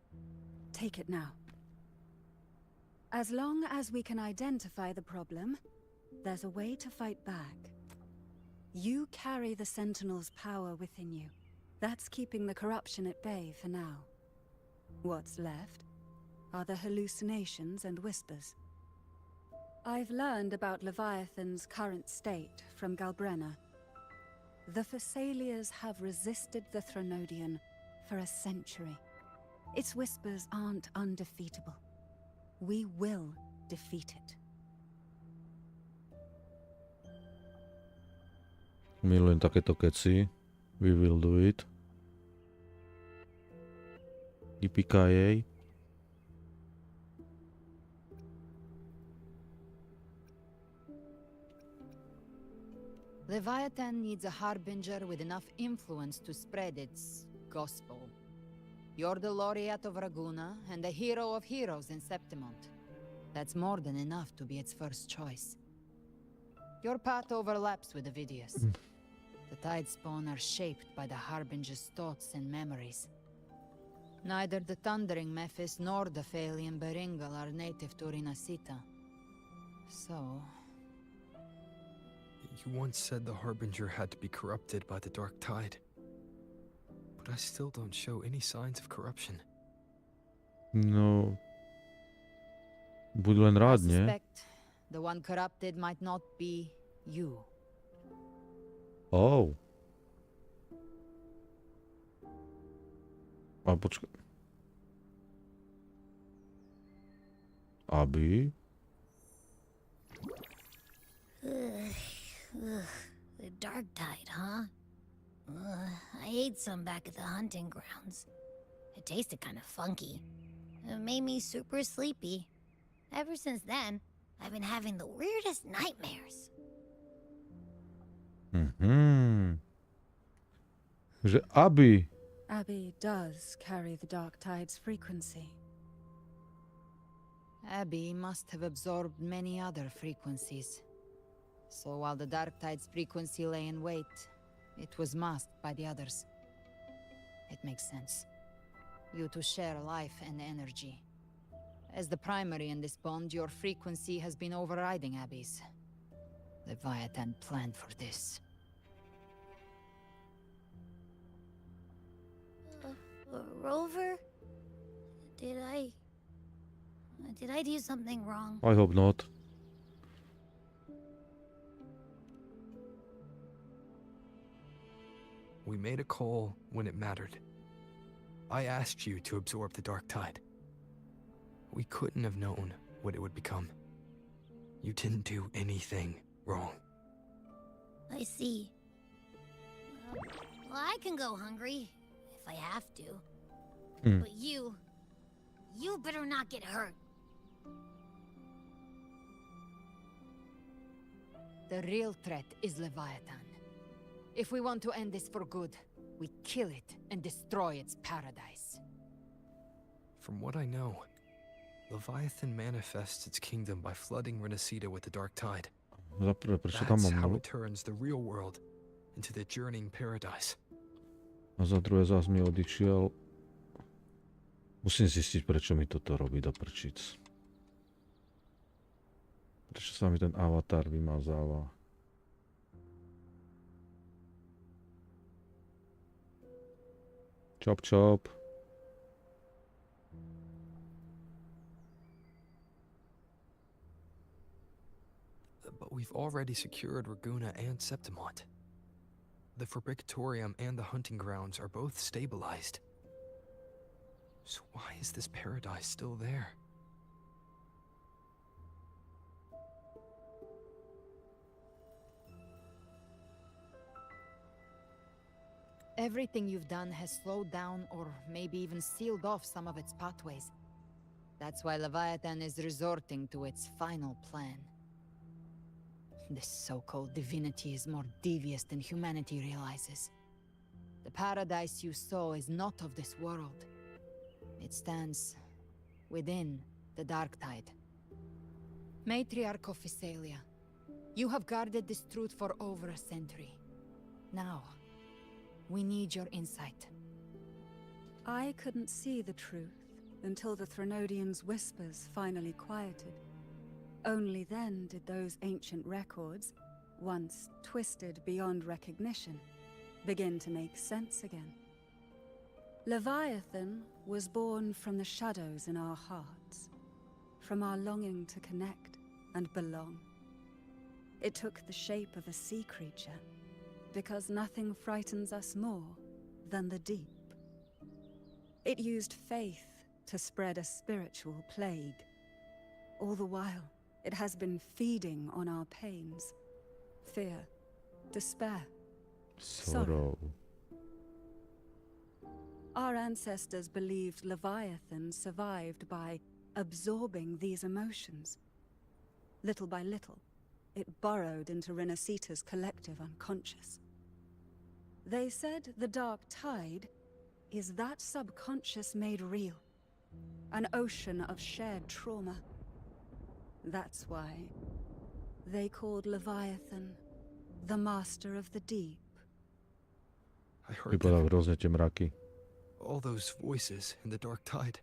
Take it now. As long as we can identify the problem, there's a way to fight back. You carry the Sentinel's power within you. That's keeping the corruption at bay for now. What's left are the hallucinations and whispers. I've learned about Leviathan's current state from Galbrena. The Thessalias have resisted the Thronodian for a century. Its whispers aren't undefeatable. We will defeat it. Milujem takéto keci. We will do it. Yippee-ki-yay. Leviathan needs a harbinger with enough influence to spread its gospel. You're the laureate of Raguna and the hero of heroes in Septimont. That's more than enough to be its first choice. Your path overlaps with Avidius. The Tidespawn are shaped by the harbinger's thoughts and memories. Neither the Thundering Mephis nor the Phalian Beringal are native to Rinasita. So... You once said the Harbinger had to be corrupted by the Dark Tide. But I still don't show any signs of corruption. No... Buď len I rád, nie? suspect the one corrupted might not be you. Oh. A počkaj. Aby? The dark tide, huh? I ate some back at the hunting grounds. It tasted kind of funky. It made me super sleepy. Ever since then, I've been having the weirdest nightmares. Že Aby. Abby does carry the Dark Tide's frequency. Abby must have absorbed many other frequencies. So while the Dark Tide's frequency lay in wait, it was masked by the others. It makes sense. You two share life and energy. As the primary in this bond, your frequency has been overriding Abby's. Leviathan planned for this. Rover? Did I do something wrong? I hope not. We made a call when it mattered. I asked you to absorb the Dark Tide. We couldn't have known what it would become. You didn't do anything wrong. I see. Well, I can go hungry, if I have to. But you better not get hurt. The real threat is Leviathan. If we want to end this for good, we kill it and destroy its paradise. From what I know, Leviathan manifests its kingdom by flooding Renacida with the Dark Tide. That's how it turns the real world into the journeying paradise. A za druhé zás mi odišiel. Musím zistiť, prečo mi toto robí do prčíc. Prečo sa mi ten avatar vymazáva? Chop chop. But we've already secured Raguna and Septimont. The Fabricatorium and the hunting grounds are both stabilized. So why is this paradise still there? Everything you've done has slowed down or maybe even sealed off some of its pathways. That's why Leviathan is resorting to its final plan. This so-called divinity is more devious than humanity realizes. The paradise you saw is not of this world. It stands within the dark tide. Matriarch of Physalia, you have guarded this truth for over a century. Now, we need your insight. I couldn't see the truth until the Threnodians' whispers finally quieted. Only then did those ancient records, once twisted beyond recognition, begin to make sense again. Leviathan was born from the shadows in our hearts, from our longing to connect and belong. It took the shape of a sea creature, because nothing frightens us more than the deep. It used faith to spread a spiritual plague. All the while, it has been feeding on our pains. Fear, despair, Sorrow. Our ancestors believed Leviathan survived by absorbing these emotions. Little by little, it burrowed into Renacita's collective unconscious. They said the dark tide is that subconscious made real. An ocean of shared trauma. That's why they called Leviathan the Master of the Deep. I heard Vypadá hrozne tie mraky. all those voices in the dark tide.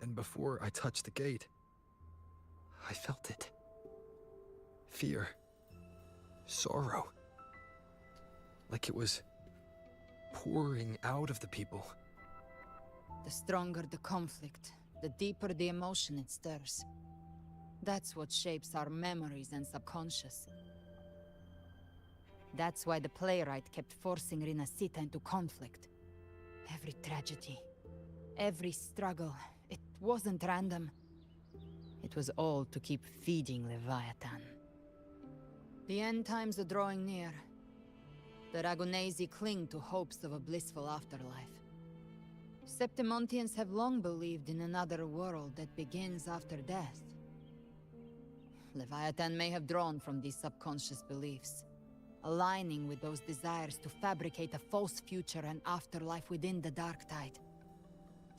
And before I touched the gate, I felt it. Fear. Sorrow. Like it was pouring out of the people. The stronger the conflict, the deeper the emotion it stirs. That's what shapes our memories and subconscious. That's why the playwright kept forcing Renacita into conflict. Every tragedy, every struggle, it wasn't random. It was all to keep feeding Leviathan. The end times are drawing near. The Ragunesi cling to hopes of a blissful afterlife. Septimontians have long believed in another world that begins after death. Leviathan may have drawn from these subconscious beliefs, aligning with those desires to fabricate a false future and afterlife within the dark tide.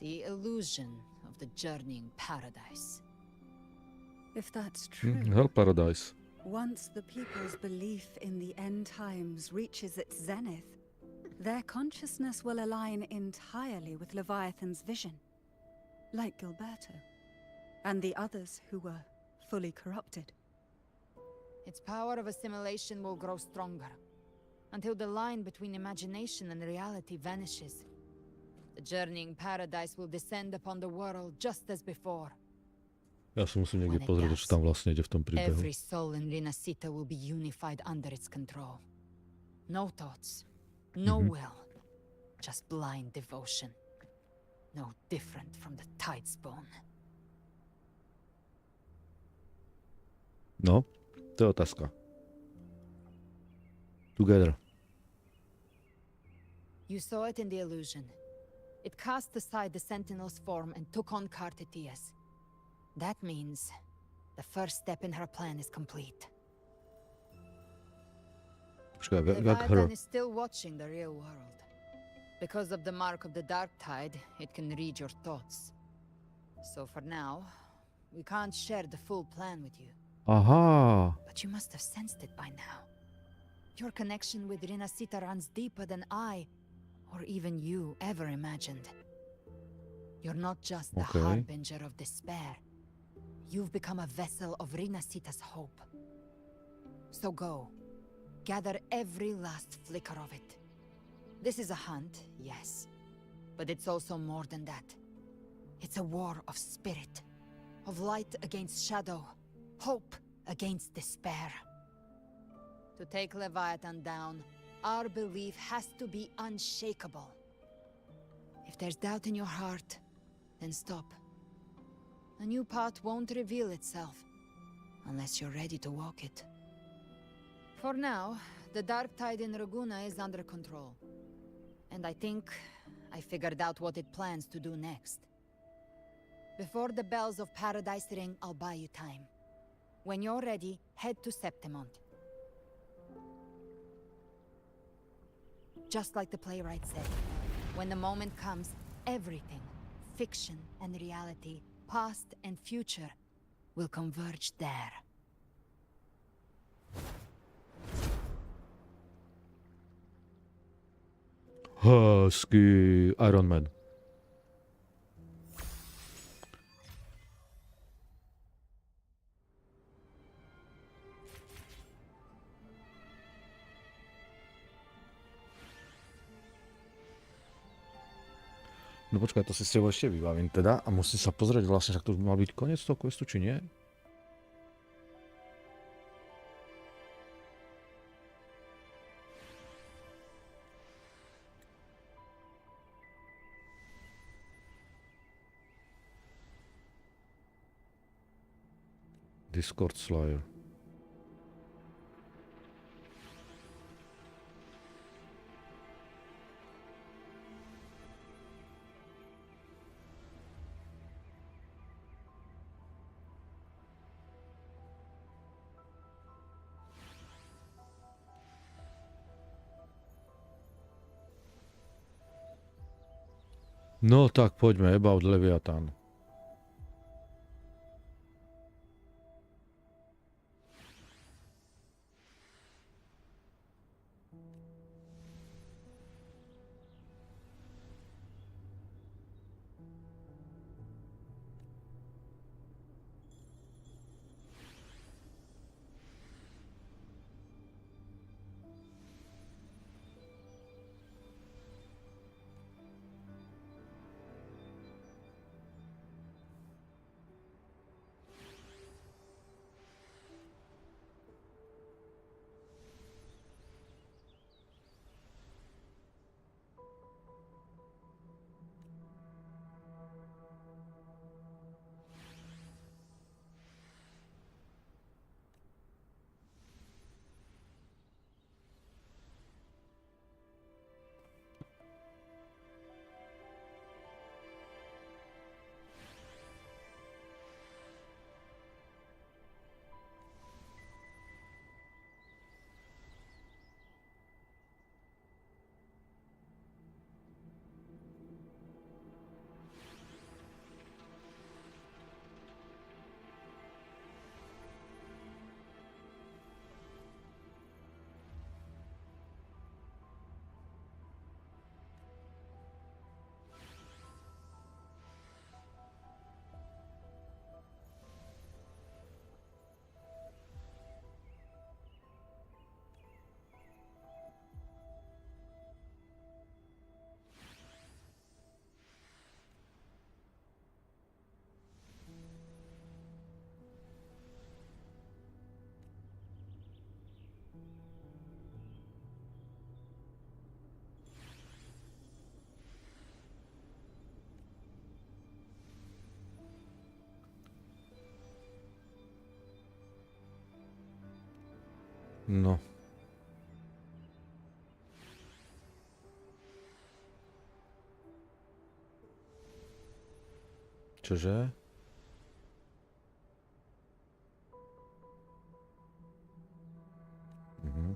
The illusion of the journeying paradise. If that's true, Hell paradise. once the people's belief in the end times reaches its zenith, their consciousness will align entirely with Leviathan's vision. Like Gilberto, and the others who were fully corrupted. Its power of assimilation will grow stronger, until the line between imagination and reality vanishes. The journeying paradise will descend upon the world just as before. Ja si musím niekde When it pozrieť, does, čo tam vlastne ide v tom príbehu. Every soul in Renacita will be unified under its control. No thoughts, no will, just blind devotion. No different from the Tidespawn. No, to je otázka. Together. You saw it in the illusion. It cast aside the Sentinel's form and took on Cartetias. That means the first step in her plan is complete. Počkaj, jak Leviathan is still watching the real world. Because of the mark of the dark tide, it can read your thoughts. So for now, we can't share the full plan with you. Aha. But you must have sensed it by now. Your connection with Renacita runs deeper than I, or even you, ever imagined. You're not just the Okay. harbinger of despair. You've become a vessel of Rinasita's hope. So go. Gather every last flicker of it. This is a hunt, yes. But it's also more than that. It's a war of spirit. Of light against shadow. Hope against despair. To take Leviathan down, our belief has to be unshakable. If there's doubt in your heart, then stop. A new path won't reveal itself, unless you're ready to walk it. For now, the dark tide in Raguna is under control. And I think I figured out what it plans to do next. Before the bells of Paradise ring, I'll buy you time. When you're ready, head to Septimont. Just like the playwright said, when the moment comes, everything, fiction and reality, past and future, will converge there. Husky Iron Man. No počkaj, to si ho ešte vybavím teda a musím sa pozrieť vlastne, však to mal byť koniec toho questu, či nie? Discord Slayer. No tak poďme, About Leviathan. No. Čože? Mhm.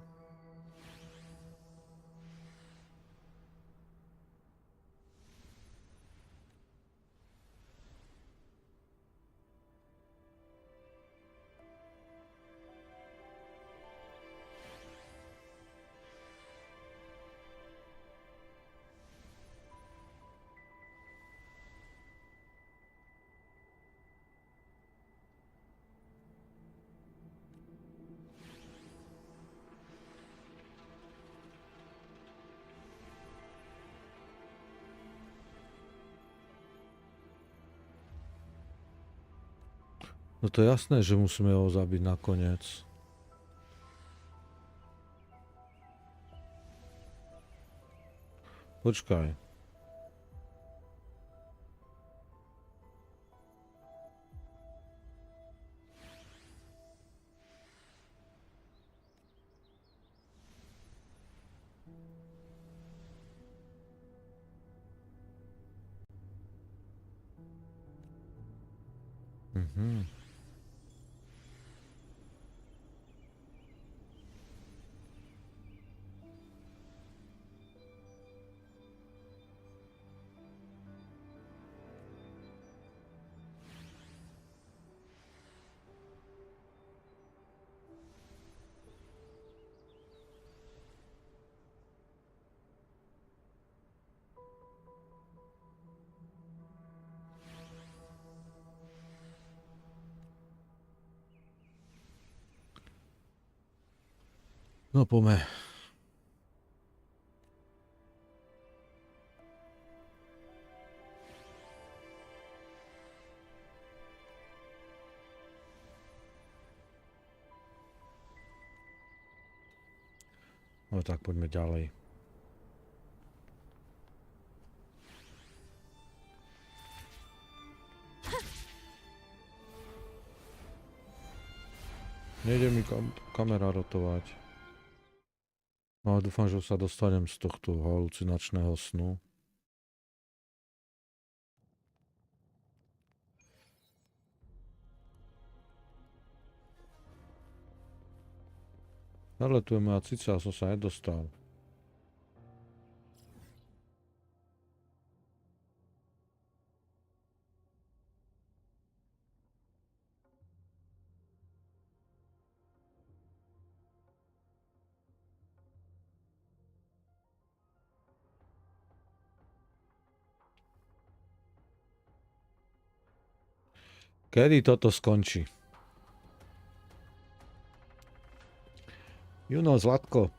No to je jasné, že musíme ho zabiť nakoniec. Počkaj. Mhm. No poďme. No tak poďme ďalej. Nejde mi kamera rotovať. No ale dúfam, že sa dostanem z tohto halucinačného snu. Ale tu je moja cica, som sa nedostal. Kedy toto skončí? Juno, Zlatko.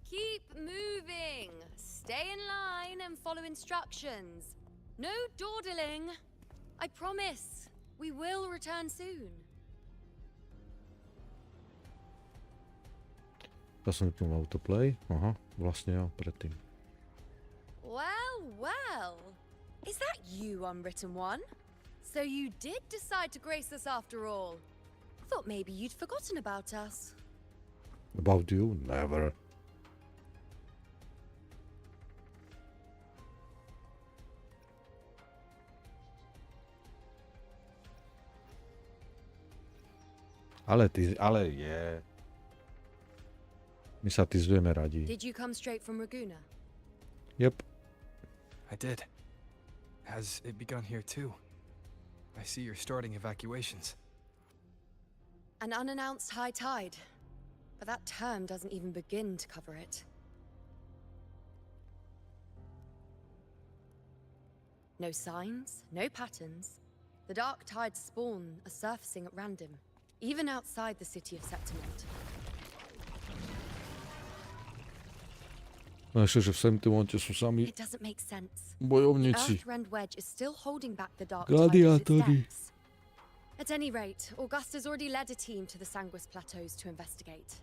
Keep moving. Stay in line and follow instructions. No dawdling. I promise. We will return soon. Ja som vypnul autoplay. Aha, vlastne jo, predtým. Well, well. Is that you, Unwritten One? So you did decide to grace us after all. Thought maybe you'd forgotten about us. About you? Never. Ale je. My sa tizujeme radi. Did you come straight from Raguna? Yep. I did. Has it begun here too? I see you're starting evacuations. An unannounced high tide. But that term doesn't even begin to cover it. No signs, no patterns. The dark tide's spawn are surfacing at random, even outside the city of Septimont. No ešte, že v Septimonte sú sami It doesn't make sense. bojovníci. The Earthrend Wedge is still holding back the dark Gladiátori. tide at its depths. At any rate, Augusta's already led a team to the Sanguis Plateaus to investigate.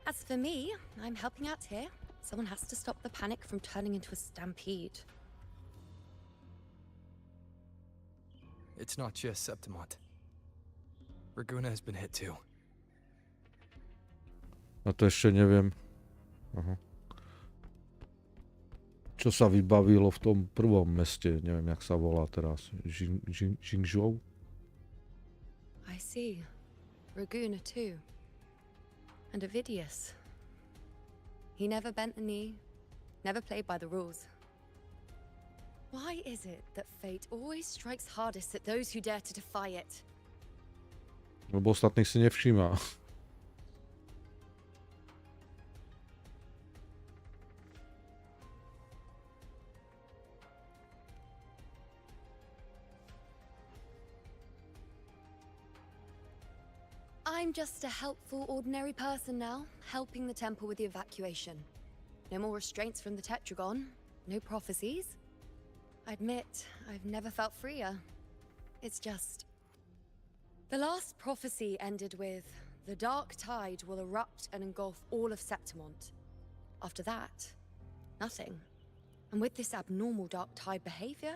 As for me, I'm helping out here. Someone has to stop the panic from turning into a stampede. It's not just Septimont. Raguna has been hit too. A to ešte neviem. Aha. Čo sa vybavilo v tom prvom meste, neviem, jak sa volá teraz. Jingzhou? I see. Raguna too. And Ovidius. He never bent the knee, never played by the rules. Why is it that fate always strikes hardest at those who dare to defy it? Lebo ostatných si nevšíma. I'm just a helpful, ordinary person now, helping the temple with the evacuation. No more restraints from the Tetragon, no prophecies. I admit, I've never felt freer. It's just... The last prophecy ended with, the dark tide will erupt and engulf all of Septimont. After that, nothing. And with this abnormal dark tide behavior,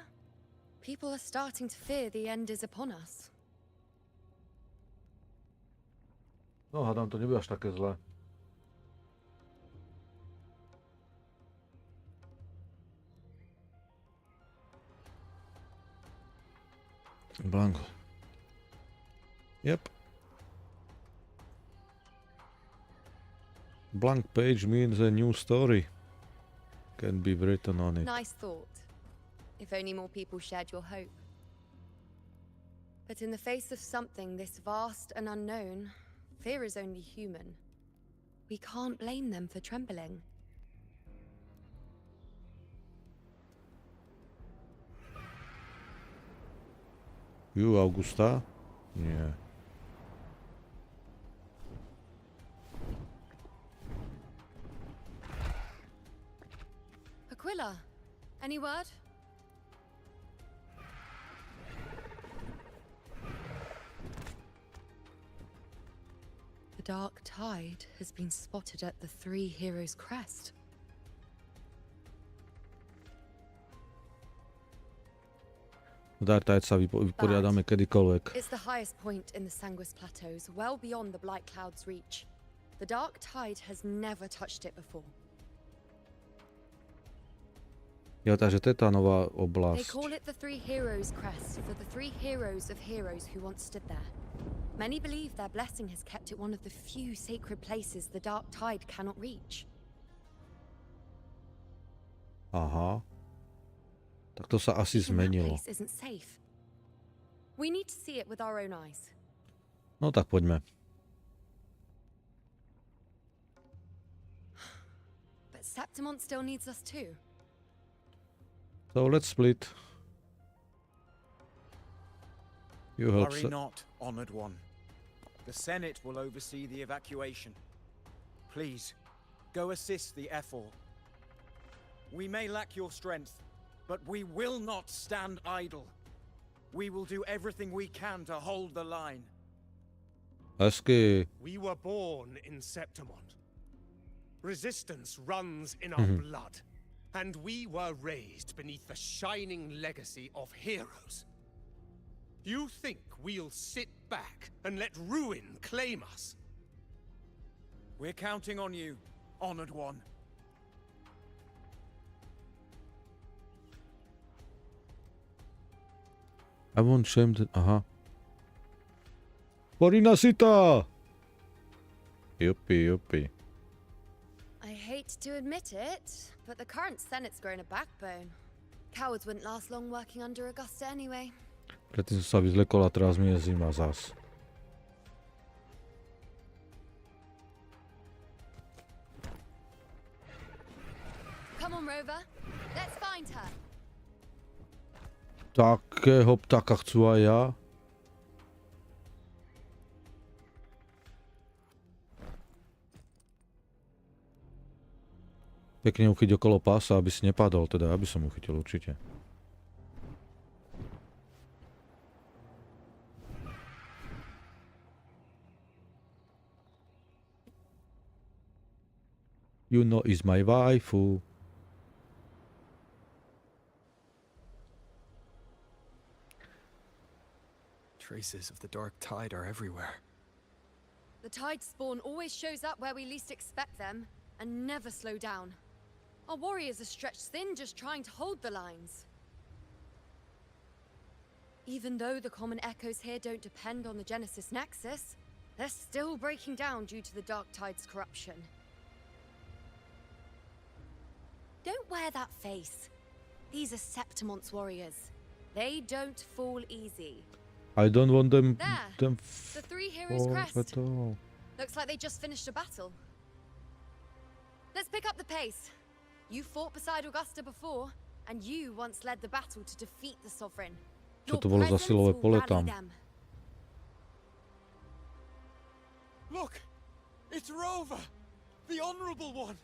people are starting to fear the end is upon us. No, hádam, to nebude až také zlé. Blank. Yep. Blank page means a new story can be written on it. Nice thought. If only more people shared your hope. But in the face of something this vast and unknown, fear is only human. We can't blame them for trembling. You, Augusta? Nie. Aquila, any word? The dark tide has been spotted at the Three Heroes' Crest. Dark Tide sa vyporiadame kedykoľvek. It's the highest point in the Sanguis Plateaus, well beyond the Blight Cloud's reach. The dark tide has never touched it before. Jo, takže to je tá nová They oblasť. call it the Three Heroes' Crest for the three heroes of heroes who once stood there. Many believe their blessing has kept it one of the few sacred places the dark tide cannot reach. Aha. Tak to sa asi Even that zmenilo. place isn't safe. We need to see it with our own eyes. No tak poďme. But Septimont still needs us too. So let's split. You help. Worry not, honored one. The Senate will oversee the evacuation. Please, go assist the Ephor. We may lack your strength, but we will not stand idle. We will do everything we can to hold the line. Hezky. We were born in Septimont. Resistance runs in our blood. And we were raised beneath the shining legacy of heroes. You think we'll sit back and let ruin claim us? We're counting on you, honored one. I won't shame the... Aha. Borina sita! Yuppie. I hate to admit it, but the current Senate's grown a backbone. Cowards wouldn't last long working under Augusta anyway. Predtým som sa vyzlekol a teraz mi je zima zas. Come on, Rover. Let's find her. Takého ptáka chcú aj ja. Pekne uchyť okolo pása, aby si nepadol, teda aby som uchytil určite. You know is my waifu. Traces of the dark tide are everywhere. The tide spawn always shows up where we least expect them, and never slow down. Our warriors are stretched thin just trying to hold the lines. Even though the common echoes here don't depend on the Genesis Nexus, they're still breaking down due to the dark tide's corruption. Don't wear that face. These are Septimont's warriors. They don't fall easy. I don't want them... There! The Three Heroes' Crest. at all. Looks like they just finished a battle. Let's pick up the pace. You fought beside Augusta before, and you once led the battle to defeat the Sovereign. Čo to bolo za silové pole tam? Look! It's Rover! The honorable one!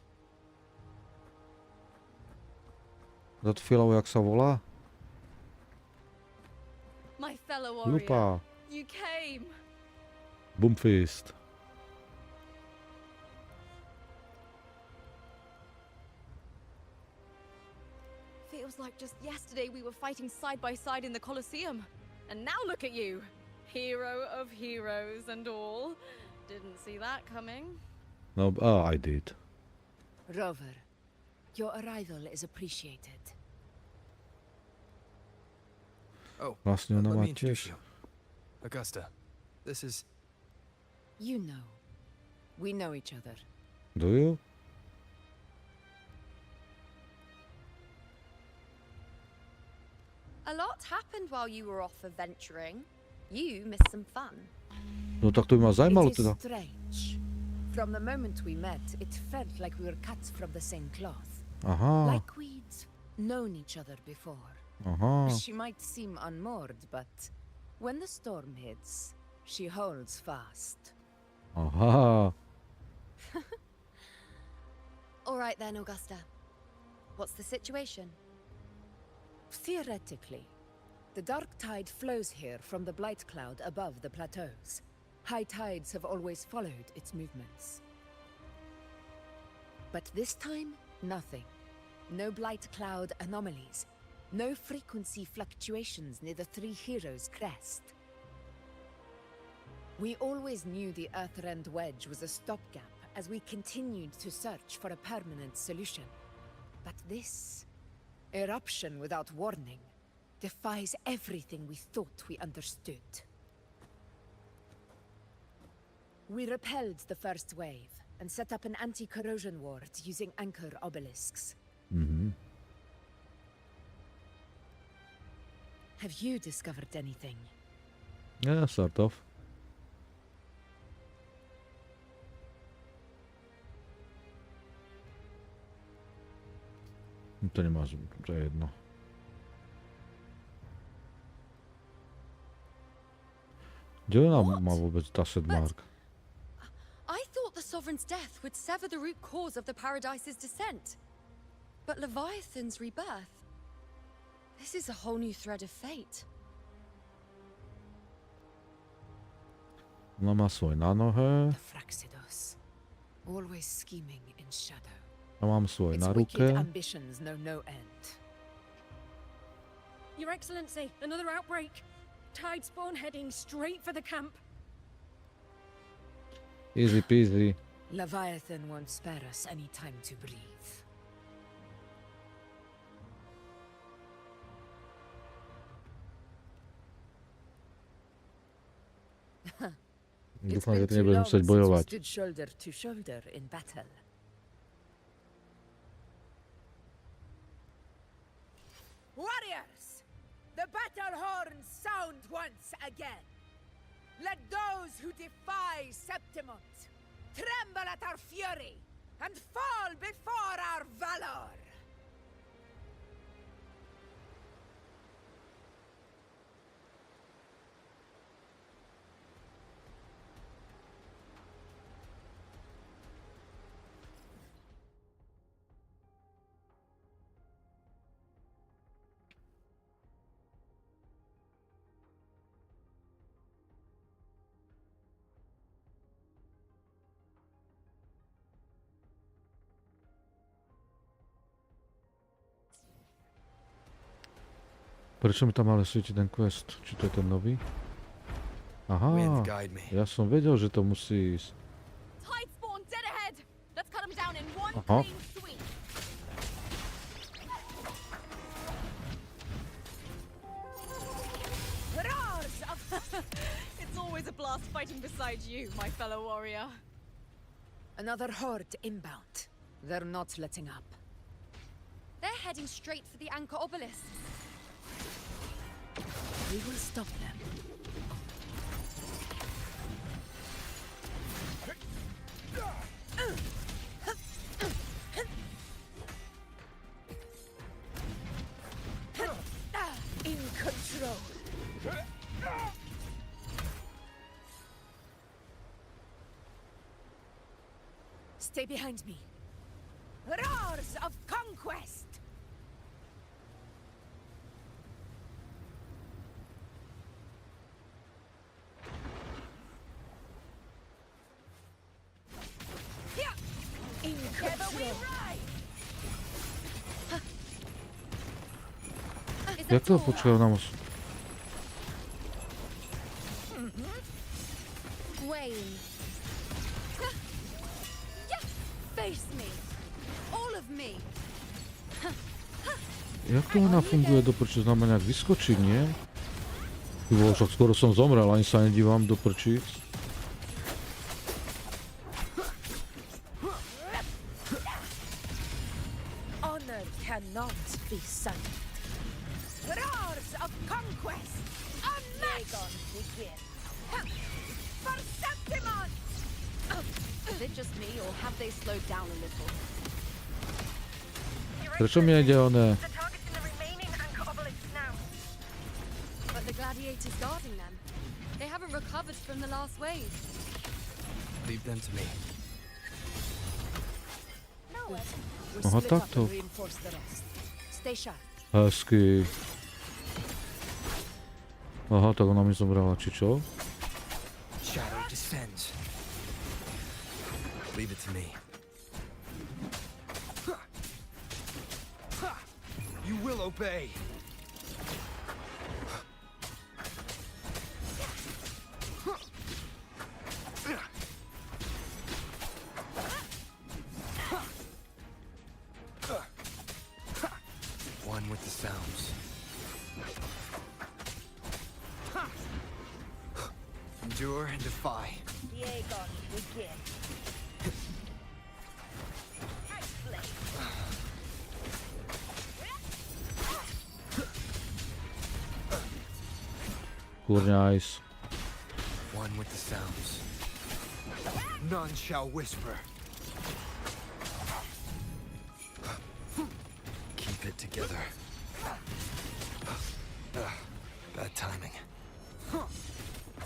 Za tú fialovú, jak sa volá? My fellow warrior, Lupa. you came. Boomfist. Feels like just yesterday we were fighting side by side in the Colosseum. And now look at you. Hero of heroes and all. Didn't see that coming. No, I did. Rover, your arrival is appreciated. Oh, Vlastne ona let má me introduce tiež. you. Augusta, this is... You know. We know each other. Do you? A lot happened while you were off adventuring. You missed some fun. No tak to by ma zaujímalo It is teda. strange. From the moment we met, it felt like we were cut from the same cloth. Aha. Like we'd known each other before. Aha. She might seem unmoored, but when the storm hits, she holds fast. Aha. All right then, Augusta. What's the situation? Theoretically, the dark tide flows here from the blight cloud above the plateaus. High tides have always followed its movements. But this time, nothing. No blight cloud anomalies. No frequency fluctuations near the Three Heroes crest. We always knew the Earthrend Wedge was a stopgap as we continued to search for a permanent solution. But this eruption without warning defies everything we thought we understood. We repelled the first wave and set up an anti-corrosion ward using anchor obelisks. Mhm. Have you discovered anything? Yeah, sort of. To nemá, to je jedno. Kde nám má vôbec tá Sedmark? I thought the Sovereign's death would sever the root cause of the Paradise's descent. But Leviathan's rebirth... This is a whole new thread of fate. Ona má svoj na nohe. The Fraxidos, always scheming in shadow. Ja mám svoj Its na wicked ruke. ambitions know no end. Your Excellency, another outbreak. Tide spawn heading straight for the camp. Easy peasy. Leviathan won't spare us any time to breathe. Dúfam, že ty nebudeš musieť bojovať. Stood shoulder to shoulder in battle. Warriors! The battle horns sound once again. Let those who defy Septimont tremble at our fury and fall before our valor. Prečo mi tam ale svieti ten quest? Či to je ten nový? Aha, ja som vedel, že to musí ísť. Tide spawn dead ahead. Let's cut them down in one Aha. clean sweep. Roars of It's always a blast fighting beside you, my fellow warrior. Another horde inbound. They're not letting up. They're heading straight for the anchor obelisks. We will stop them. in control. Stay behind me. Roars of conquest! Together we ride! Jak to počkaj, ona musí... Wayne. Face me. All of me. Jak to ona funguje do prči? Znamená, jak vyskočí, nie? Ty však skoro som zomrel, ani sa nedívam do prči. Honor cannot be silent. Roars of conquest! A match! Begin. For Septimon! Is it just me, or have they slowed down a little? Prečo mi ide oné? But the gladiators guarding them. They haven't recovered from the last wave. Leave them to me. Aha, takto. Stay sharp. Hezky. Aha, tak ona mi zomrela, či čo? Shadow descends. Leave it to me. You will obey. One with the sounds. Endure and defy. Diego, begin. Kurňa, ice. One with the sounds. None shall whisper. Keep it together. Bad timing.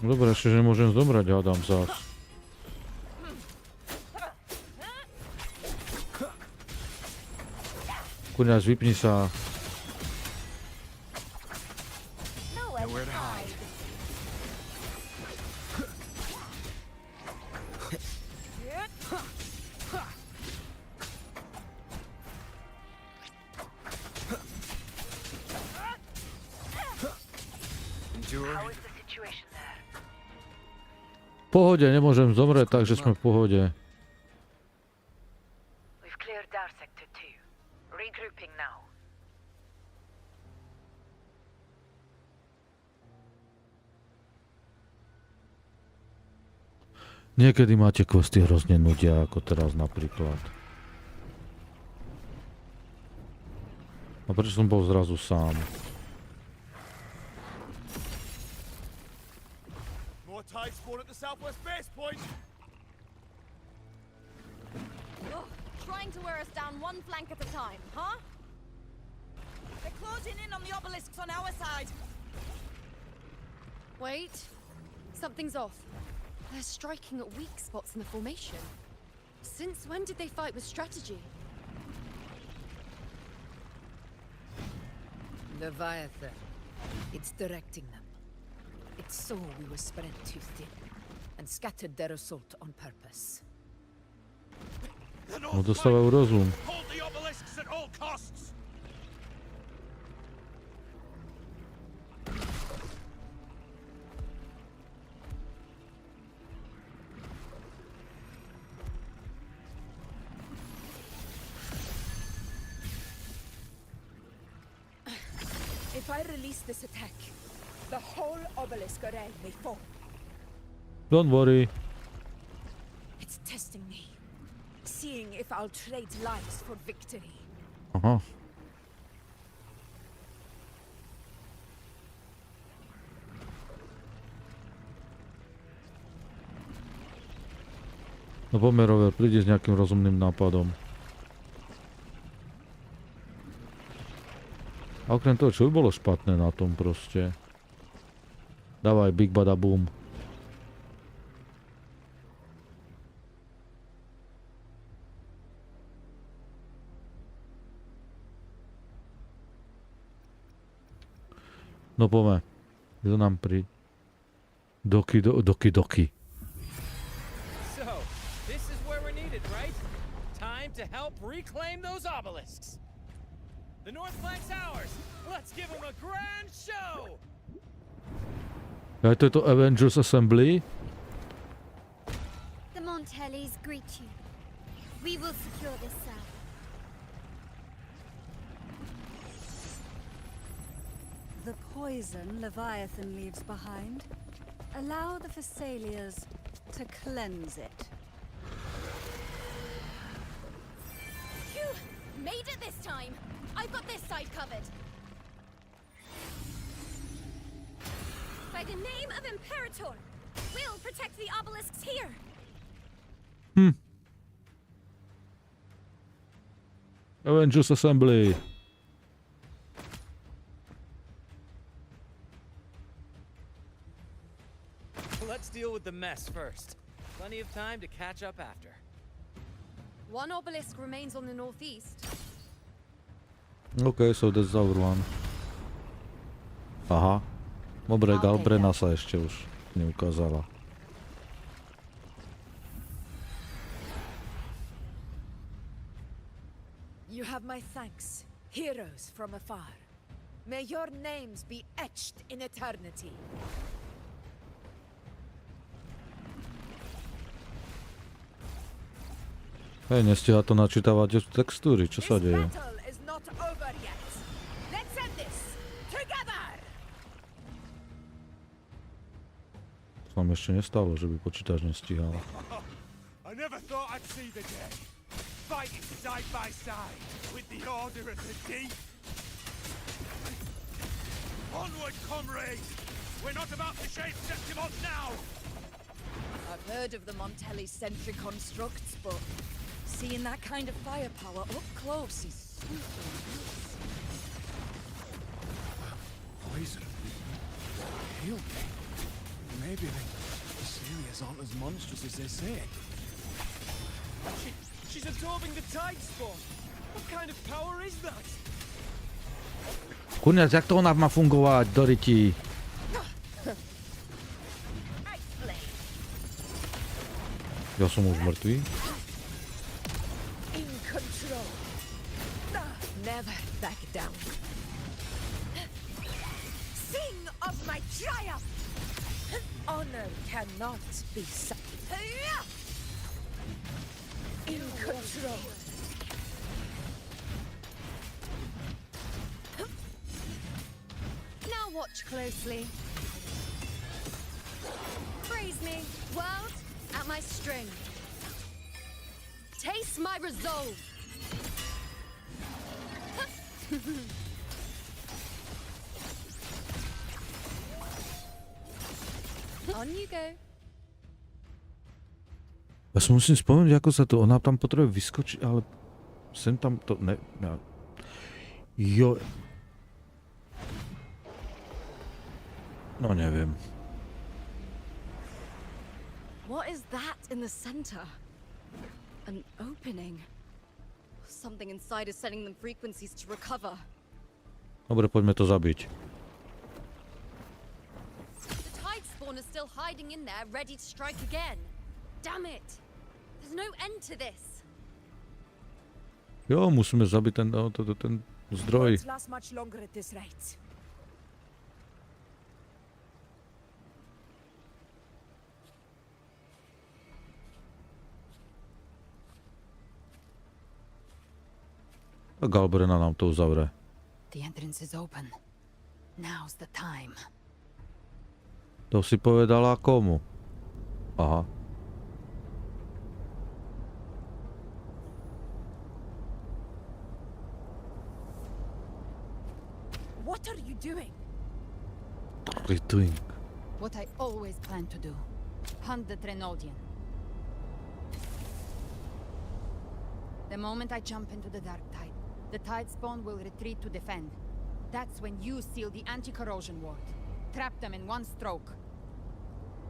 Dobre, ešte, že môžem zomrať, hádam zás. Kurňa, vypni sa. Nowhere to hide. Endure. V pohode, nemôžem zomrieť, takže sme v pohode. We've cleared our sector 2. Regrouping now. Niekedy máte questy hrozne nudia, ako teraz napríklad. A prečo som bol zrazu sám? More tide spawn at the southwest base point. Ugh, trying to wear us down one flank at a time, huh? They're closing in on the obelisks on our side. Wait. Something's off. They're striking at weak spots in the formation. Since when did they fight with strategy? Leviathan. It's directing them. It saw we were spread too thin, and scattered their assault on purpose. No dostávajú rozum. Hold the obelisks at all costs. If I release this attack, the whole obelisk array may fall. Don't worry. It's testing me, seeing if I'll trade lives for victory. Aha. No poďme, Rover, príde s nejakým rozumným nápadom. A okrem toho, čo by bolo špatné na tom proste? Dávaj, big bada boom. No poďme. Kto nám pri... Doki. So, this is where we're needed, right? Time to help reclaim those obelisks. The North Flank's ours. Let's give them a grand show. Ja, to je to Avengers Assembly. The Montellis greet you. We will secure this cell. The poison Leviathan leaves behind, allow the Thessalians to cleanse it. Phew! Made it this time! I've got this side covered. By the name of Imperator, we'll protect the obelisks here. Avengers Assembly. Let's deal with the mess first. Plenty of time to catch up after. One obelisk remains on the northeast. Okay, so that's our one. Aha. Dobre, Galbrena sa ešte už neukázala. You have my thanks, heroes from afar. May your names be etched in eternity. Hej, nestíha to načítavať textúry, čo sa deje? Battle is not over yet. Let's end this together. To sa mi ešte nestalo, že by počítač nestíhal. I never thought I'd see the day. Fighting side by side with the Order of the Deep. Onward, comrades! We're not about to shave Septimont now! I've heard of the Montelli sentry constructs, but seeing that kind of firepower up close is something else. Poison. Heal me. Maybe the Celias aren't as monstrous as they say. She's absorbing the tide spawn. What kind of power is that? Kuniac, jak to ona má fungovať, Doriti? Ja som už mŕtvý. In control. Never back down. Sing of my triumph. Honor cannot be in control. Now watch closely. Praise me, world, at my string. Taste my resolve. On you go. Ja si musím spomenúť, ako sa to... Ona tam potrebuje vyskočiť, ale... Sem tam to... Ne... Jo... No neviem. What is that in the center? An opening. Something inside is sending them frequencies to recover. Dobre, poďme to zabiť. The tide spawn is still hiding in there, ready to strike again. Damn it! There's no end to this. Jo, musíme zabiť ten zdroj. Won't last much longer at this rate. A Galbrena nám to uzavre. The entrance is open. Now's the time. To si povedala komu? Aha. What are you doing? What are you doing? What I always planned to do. Hunt the Trenodian. The moment I jump into the dark tide, the tide spawn will retreat to defend. That's when you seal the anti-corrosion ward. Trap them in one stroke.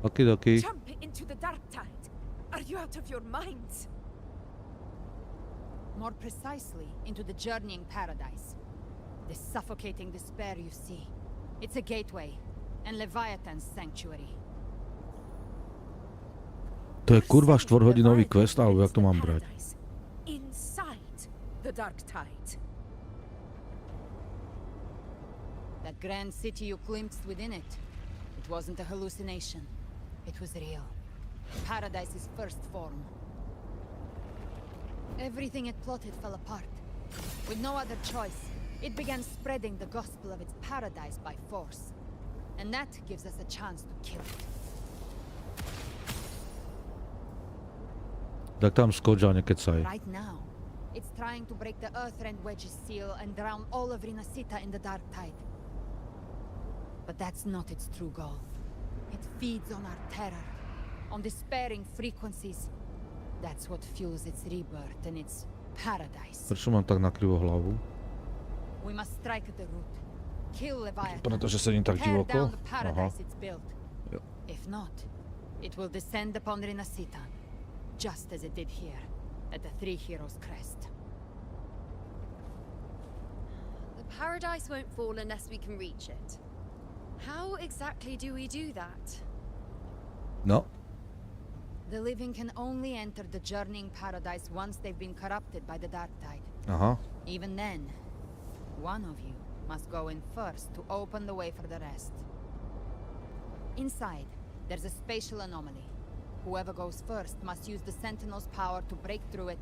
Okie dokie. Jump into the dark tide. Are you out of your minds? More precisely, into the journeying paradise. The suffocating despair you see. It's a gateway, and Leviathan's sanctuary. To je kurva 4-hodinový quest, alebo jak to mám brať? Inside the dark tide. That grand city you glimpsed within it. It wasn't a hallucination. It was real. Paradise's first form. Everything it plotted fell apart. With no other choice, it began spreading the gospel of its paradise by force. And that gives us a chance to kill it. Tak tam skoč a nekecaj. Right now, it's trying to break the Earthrend Wedge's seal and drown all of Rinasita in the dark tide. But that's not its true goal. It feeds on our terror, on despairing frequencies. That's what fuels its rebirth and its paradise. Prečo mám tak nakrivo hlavu? We must strike at the root. Kill Leviathan. Pretože sedím tak Tear divoko? down the paradise Aha. it's built. Jo. If not, it will descend upon Rinasita, just as it did here, at the Three Heroes' Crest. The paradise won't fall unless we can reach it. How exactly do we do that? No. The living can only enter the journeying paradise once they've been corrupted by the dark tide. Aha. Even then, one of you must go in first to open the way for the rest. Inside, there's a spatial anomaly. Whoever goes first must use the Sentinel's power to break through it.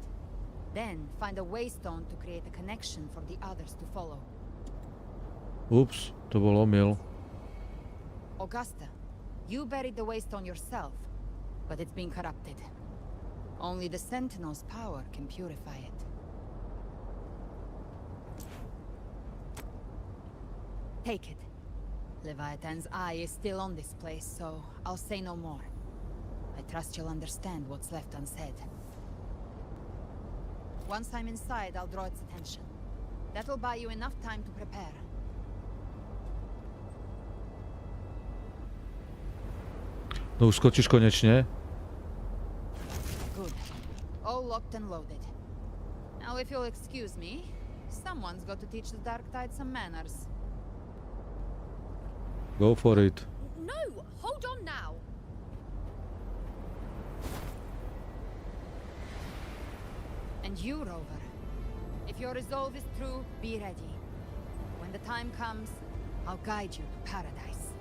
Then, find a waystone to create a connection for the others to follow. Ups, to bol omyl. Augusta, you buried the waystone yourself, but it's been corrupted. Only the Sentinel's power can purify it. Take it. Leviathan's eye is still on this place, so I'll say no more. I trust you'll understand what's left unsaid. Once I'm inside, I'll draw its attention. That'll buy you enough time to prepare. No už skočíš konečne? Good. All locked and loaded. Now if you'll excuse me, someone's got to teach the Dark Tide some manners. Go for it. No! Hold on now! And you, Rover. If your resolve is true, be ready. When the time comes, I'll guide you to paradise.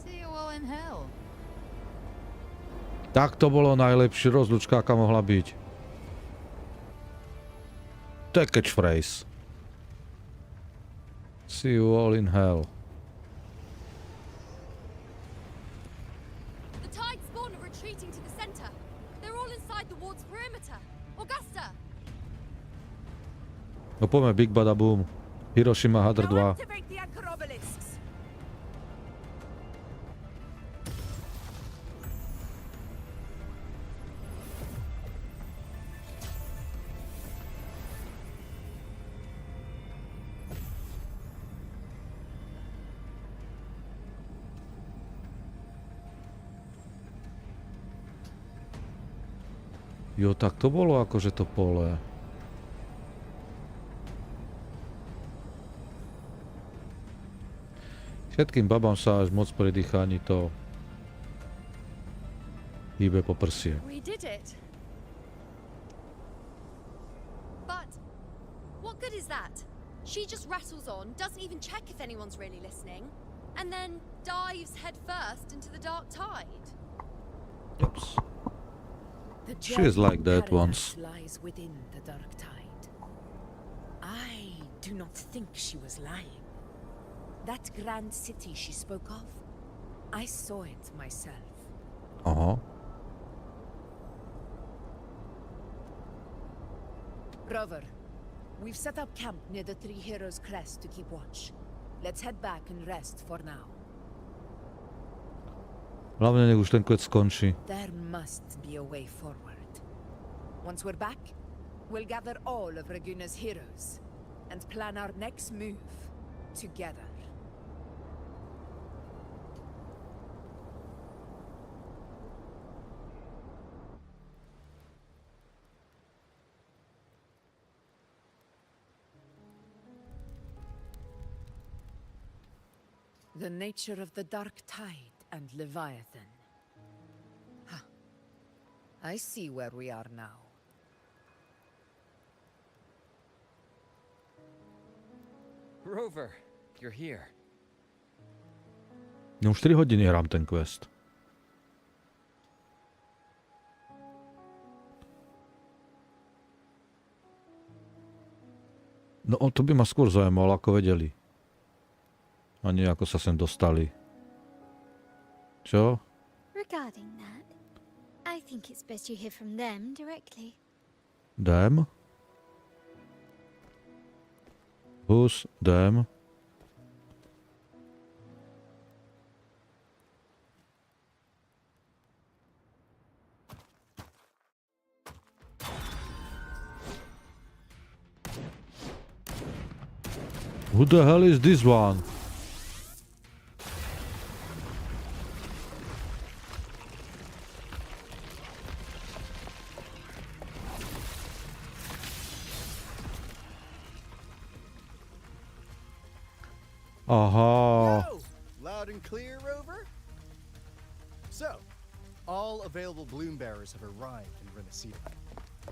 See you all in hell. Tak to bolo najlepšie rozlučka, aká mohla byť. To je catchphrase. See you all in hell. The tide spawn are retreating to the center. They're all inside the ward's perimeter. Augusta! No poďme, Big Bada Boom. Hiroshima Hadr 2. Activate the anchor obelisks. Jo, tak to bolo akože to pole. Všetkým babám sa až moc pri dýchaní to hýbe po prsie. We did it. But what good is that? She just rattles on, doesn't even check if anyone's really listening, and then dives headfirst into the dark tide. Oops. The She is like that once. lies within the dark tide. I do not think she was lying. That grand city she spoke of, I saw it myself. Aha. Rover, we've set up camp near the Three Heroes' Crest to keep watch. Let's head back and rest for now. Hlavne nech už ten quest skončí. There must be a way forward. Once we're back, we'll gather all of Raguna's heroes and plan our next move together. The nature of the Dark Tide and Leviathan. Huh. I see where we are now. Rover, you're here. No už 4 hodiny hrám ten quest. No to by ma skôr zaujímalo, ako vedeli. A nie ako sa sem dostali. Čo? Regarding that, I think it's best you hear from them directly. Them? Who's them? Who the hell is this one? Aha. Yo! Loud and clear, Rover? So, all available bloom bearers have arrived in Renacida.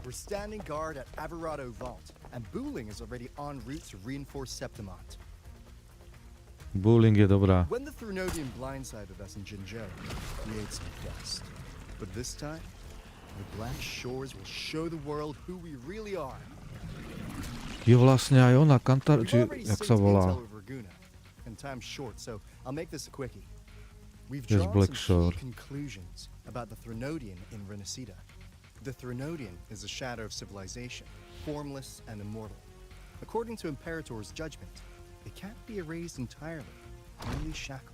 We're standing guard at Averado Vault, and Booling is already en route to reinforce Septimont. Bowling je dobrá. When the Thrunodian blindsided us in Jinzhou, we ate some dust. But this time, the Black Shores will show the world who we really are. Je vlastne aj ona, Kantar, We've či already jak synced sa volá? intel with Raguna, and time's short, so I'll make this a quickie. We've Yes, drawn Black some Shore. key conclusions about the Thrunodian in Renacida. The Thrunodian is a shadow of civilization, formless and immortal. According to Imperator's judgment, it can't be erased entirely, only shackled.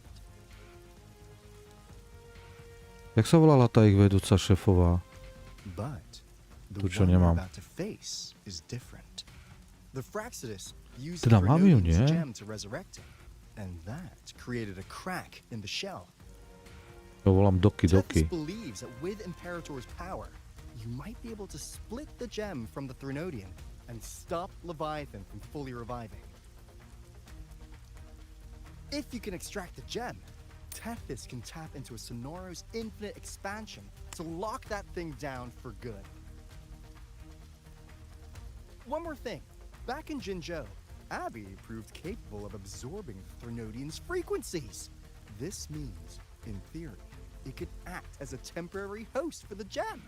Jak sa volala tá ich vedúca šéfová? But the Tu čo one we're nemám. about to face is different. The Fraxidus used Teda the mám ju, Thrunodian's nie? gem to resurrect him, and that created a crack in the shell. To volám Doki Doki. Tethys believes that with Imperator's power, you might be able to split the gem from the Thrunodian and stop Leviathan from fully reviving. If you can extract the gem, Tethys can tap into a Sonoros infinite expansion to lock that thing down for good. One more thing. Back in Jinzhou, Abby proved capable of absorbing the Thrunodian's frequencies. This means, in theory, it could act as a temporary host for the gem.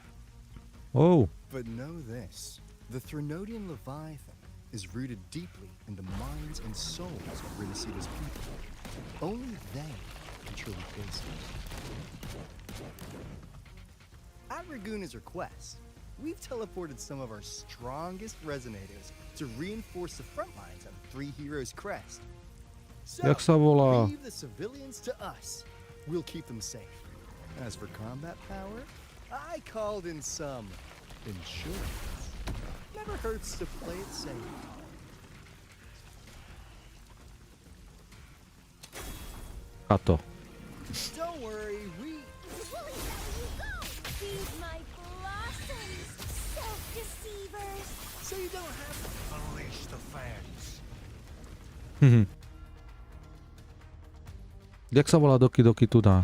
Oh. But know this, the Thrunodian Leviathan is rooted deeply in the minds and souls of Renacida's people. Only they can truly face it. At Raguna's request, we've teleported some of our strongest resonators to reinforce the front lines of Three Heroes Crest. So, Jak sa volá? leave the civilians to us. We'll keep them safe. As for combat power, I called in some insurance. Never hurts to play it safe. A to. Don't worry, we... Feed my blossoms, self-deceivers! So you don't have to unleash the fans. Jak sa volá Doki Doki tu dá?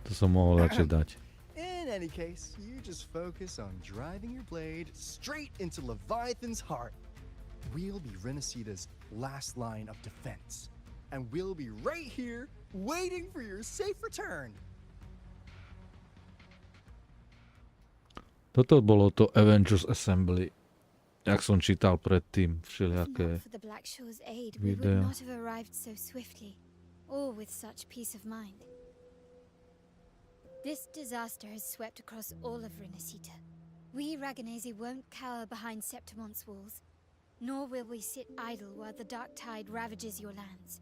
To som mohol radšej dať. In any case, you just focus on driving your blade straight into Leviathan's heart. We'll be Renacida's last line of defense. And we'll be right here, waiting for your safe return. Toto bolo to Avengers Assembly. Jak som čítal predtým všelijaké For the Black Shore's aid, we would videa. not have arrived so swiftly, or with such peace of mind. This disaster has swept across all of Renacita. We Raganese won't cower behind Septimont's walls, nor will we sit idle while the dark tide ravages your lands.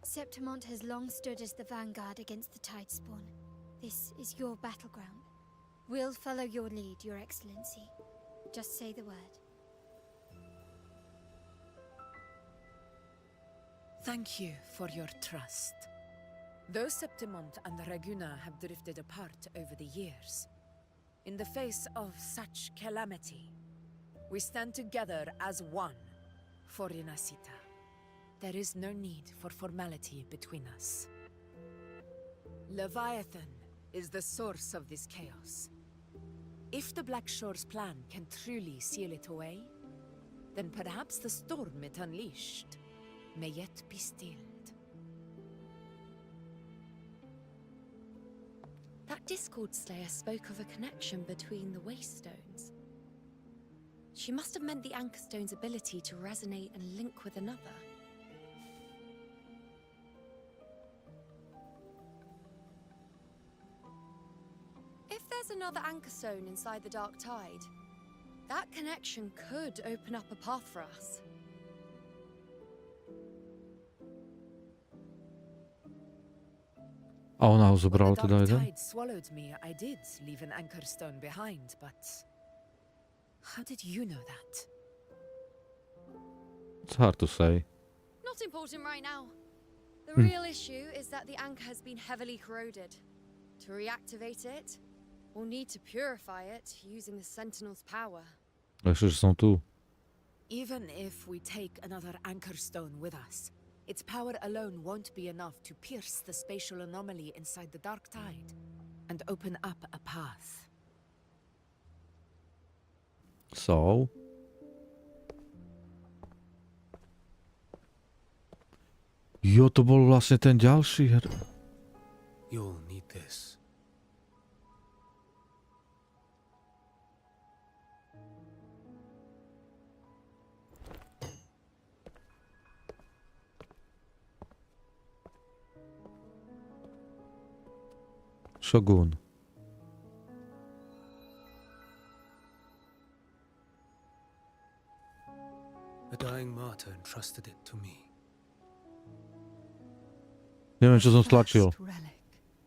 Septimont has long stood as the vanguard against the tide spawn. This is your battleground. We'll follow your lead, Your Excellency. Just say the word. Thank you for your trust. Though Septimont and Raguna have drifted apart over the years, In the face of such calamity, we stand together as one for Renacita. There is no need for formality between us. Leviathan is the source of this chaos. If the Black Shore's plan can truly seal it away, then perhaps the storm it unleashed may yet be stilled. That Discord Slayer spoke of a connection between the Wastestones. She must have meant the Anchorstone's ability to resonate and link with another. If there's another Anchorstone inside the Dark Tide, that connection could open up a path for us. A ona ho When zobrala the teda Dark jeden? Tide swallowed me, I did leave an Anchorstone behind, but how did you know that? It's hard to say. Not important right now. The Hmm. real issue is that the anchor has been heavily corroded. To reactivate it, we'll need to purify it using the Sentinel's power. Ešte, že som tu. Even if we take another Anchorstone with us, its power alone won't be enough to pierce the spatial anomaly inside the Dark Tide and open up a path. So? Jo, to bol vlastne ten ďalší. You'll need this. Shogun. A dying martyr entrusted it to me. Neviem, čo som stlačil. First relic,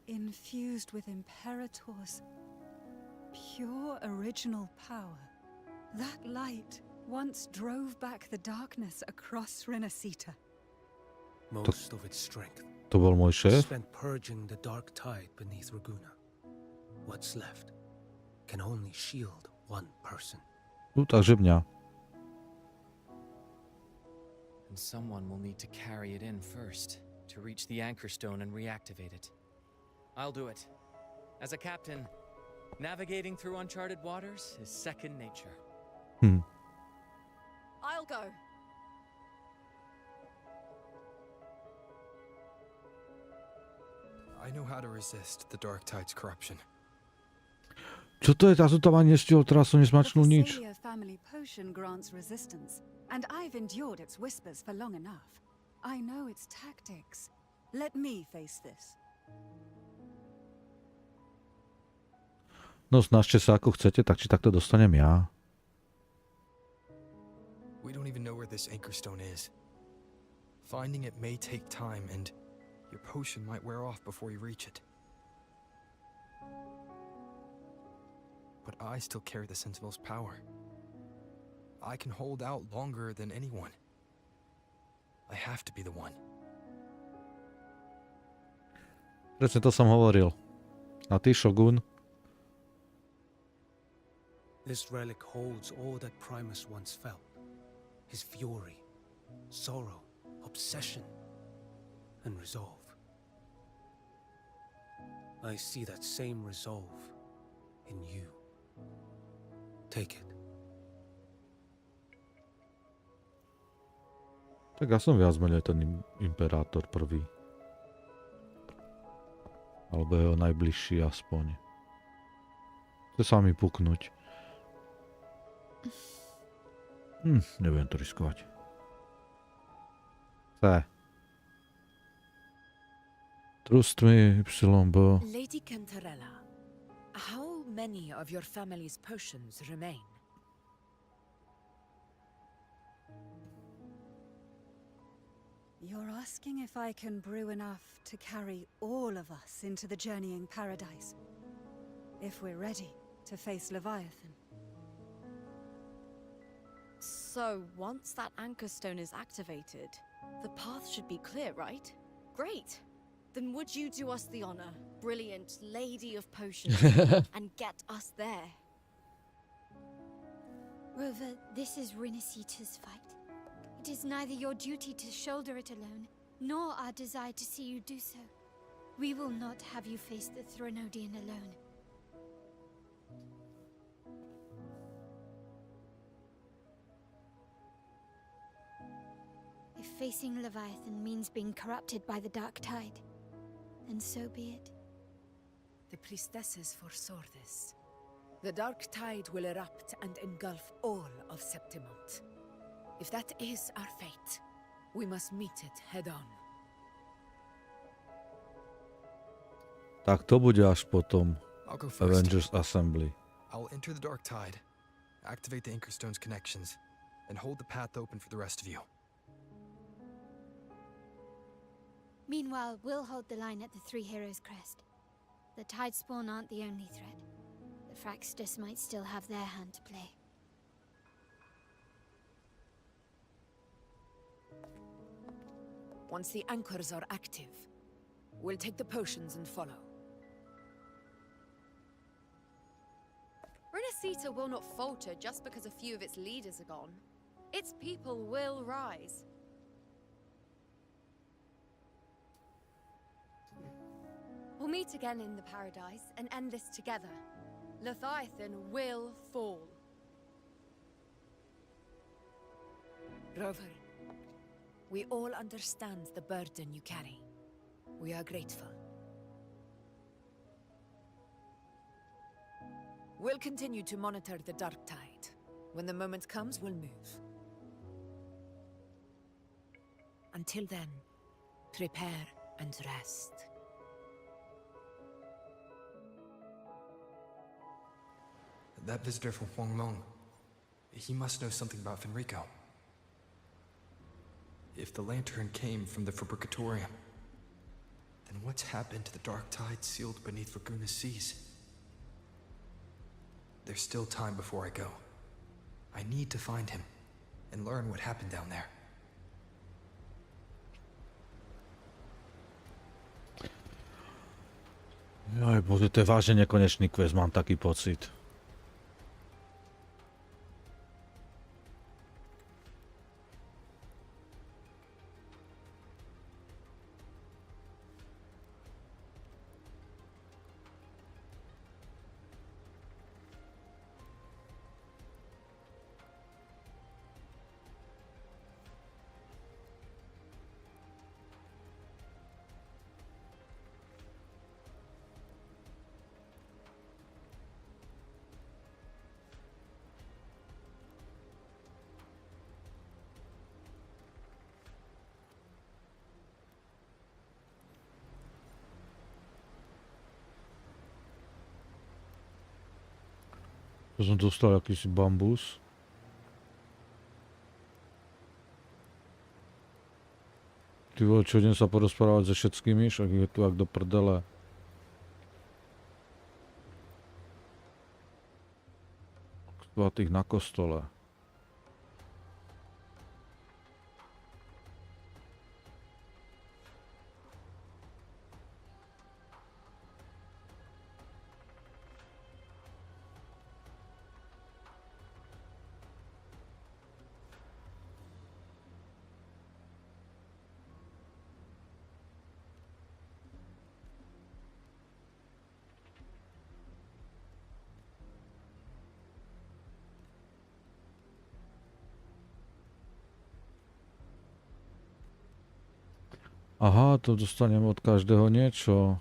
infused with Imperator's pure original power. That light once drove back the darkness across Renacita. Most of its strength To bol môj šéf? spent purging the dark tide beneath Raguna. What's left can only shield one person. Takže mňa. And someone will need to carry it in first to reach the Anchorstone and reactivate it. I'll do it. As a captain, navigating through uncharted waters is second nature. I'll go. I know how to resist the Dark Tide's corruption. Čo to je? Ja som tam ani nestihol, teraz som nesmačnul The nič. Thessalia family potion grants resistance, and I've endured its whispers for long enough. I know its tactics. Let me face this. No snažte sa ako chcete, tak či takto dostanem ja. We don't even know where this Anchorstone is. Finding it may take time, and your potion might wear off before you reach it. But I still carry the Sentinel's power. I can hold out longer than anyone. I have to be the one. Presne to som hovoril. A ty, Shogun? This relic holds all that Primus once felt. His fury, sorrow, obsession, and resolve. I see that same resolve in you. Take it. Tak ja som viac menej ten imperátor prvý. Alebo jeho najbližší aspoň. Chce sa mi puknúť. Neviem to riskovať. Chce. Trust me, YB. Lady Cantarella, how many of your family's potions remain? You're asking if I can brew enough to carry all of us into the journeying paradise. If we're ready to face Leviathan. So, once that Anchorstone is activated, the path should be clear, right? Great! Then would you do us the honor, brilliant lady of potions and get us there. Rover, this is Rinasita's fight. It is neither your duty to shoulder it alone, nor our desire to see you do so. We will not have you face the Threnodian alone. If facing Leviathan means being corrupted by the Dark Tide, then so be it. The priestesses foresaw this. The Dark Tide will erupt and engulf all of Septimont. If that is our fate, we must meet it head-on. Tak to bude až potom I'll go first. Avengers Assembly. I'll enter the Dark Tide, activate the Anchorstone's connections, and hold the path open for the rest of you. Meanwhile, we'll hold the line at the Three Heroes Crest. The Tidespawn aren't the only threat. The Fraxtus might still have their hand to play. Once the anchors are active, we'll take the potions and follow. Renacita will not falter just because a few of its leaders are gone. Its people will rise. We'll meet again in the Paradise and end this together. Leviathan will fall. Rover, we all understand the burden you carry. We are grateful. We'll continue to monitor the Dark Tide. When the moment comes, we'll move. Until then, prepare and rest. That visitor from Huangmeng, he must know something about Fenrico. If the lantern came from the Fabricatorium, then what's happened to the Dark Tide sealed beneath Raguna's seas? There's still time before I go. I need to find him and learn what happened down there. Joj, bude to vážne nekonečný quest, mám taký pocit. To som dostal akýsi bambus. Ty vole, čo idem sa porozprávať so všetkými, však je tu ak do prdele. Svatých na kostole. Aha, to dostanem od každého niečo.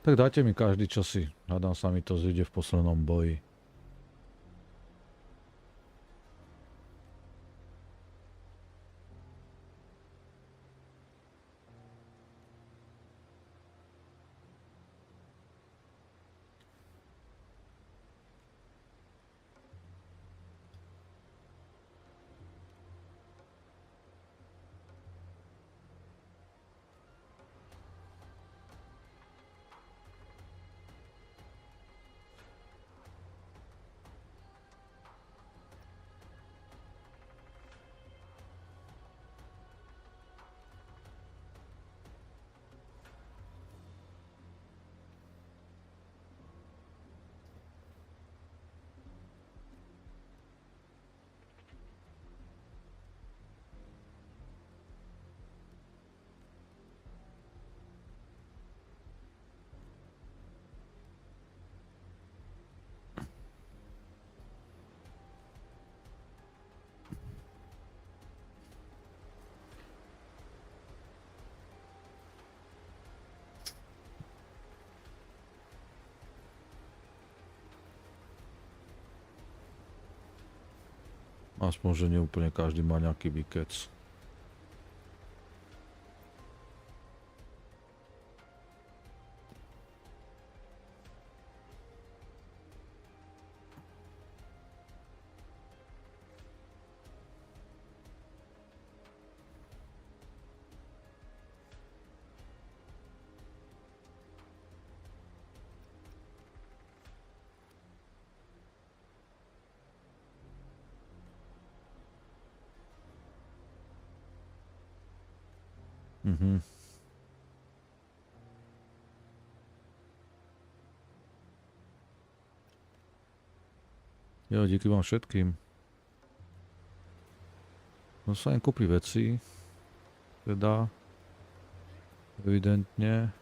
Tak dajte mi každý časy. Hádam sa mi to zíde v poslednom boji. Aspoň, že neúplne každý má nejaký vykec. Mhm. Jo, díky vám všetkým. No sa im kúpi veci. Teda. Evidentne.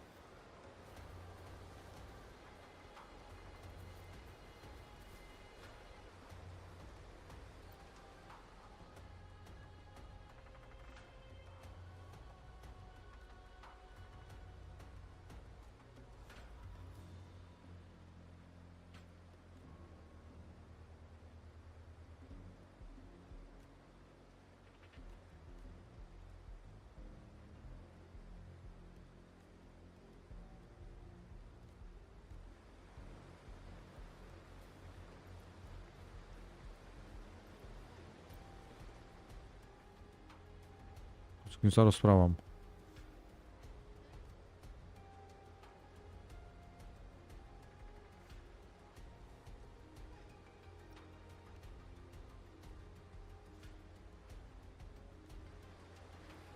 S kým sa rozprávam?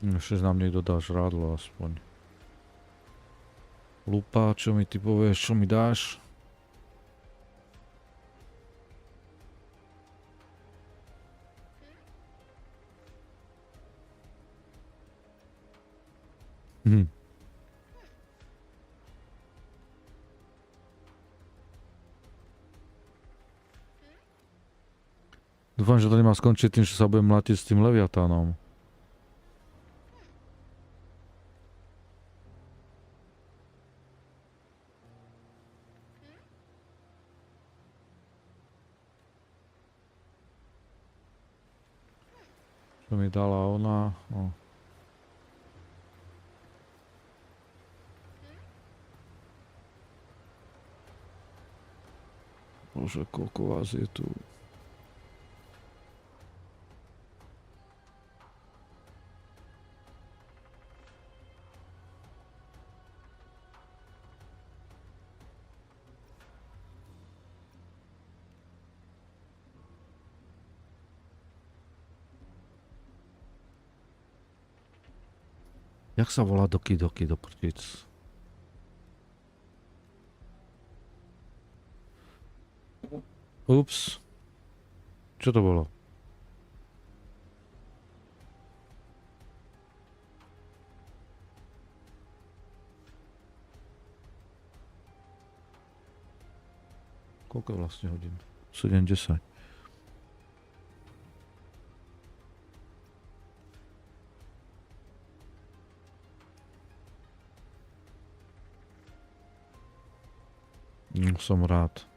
Ešte nám niekto dá žrádlo aspoň. Lupa, čo mi ty povieš, čo mi dáš? Hm. Dúfam, že to nemá skončiť tým, že sa budem mlátiť s tým leviatánom. Čo mi dala ona? O. Bože, koľko vás je tu. Jak sa volá Doki do prčic? Ups. Čo to bolo? Koľko je vlastne hodín? 7:10. Som rád.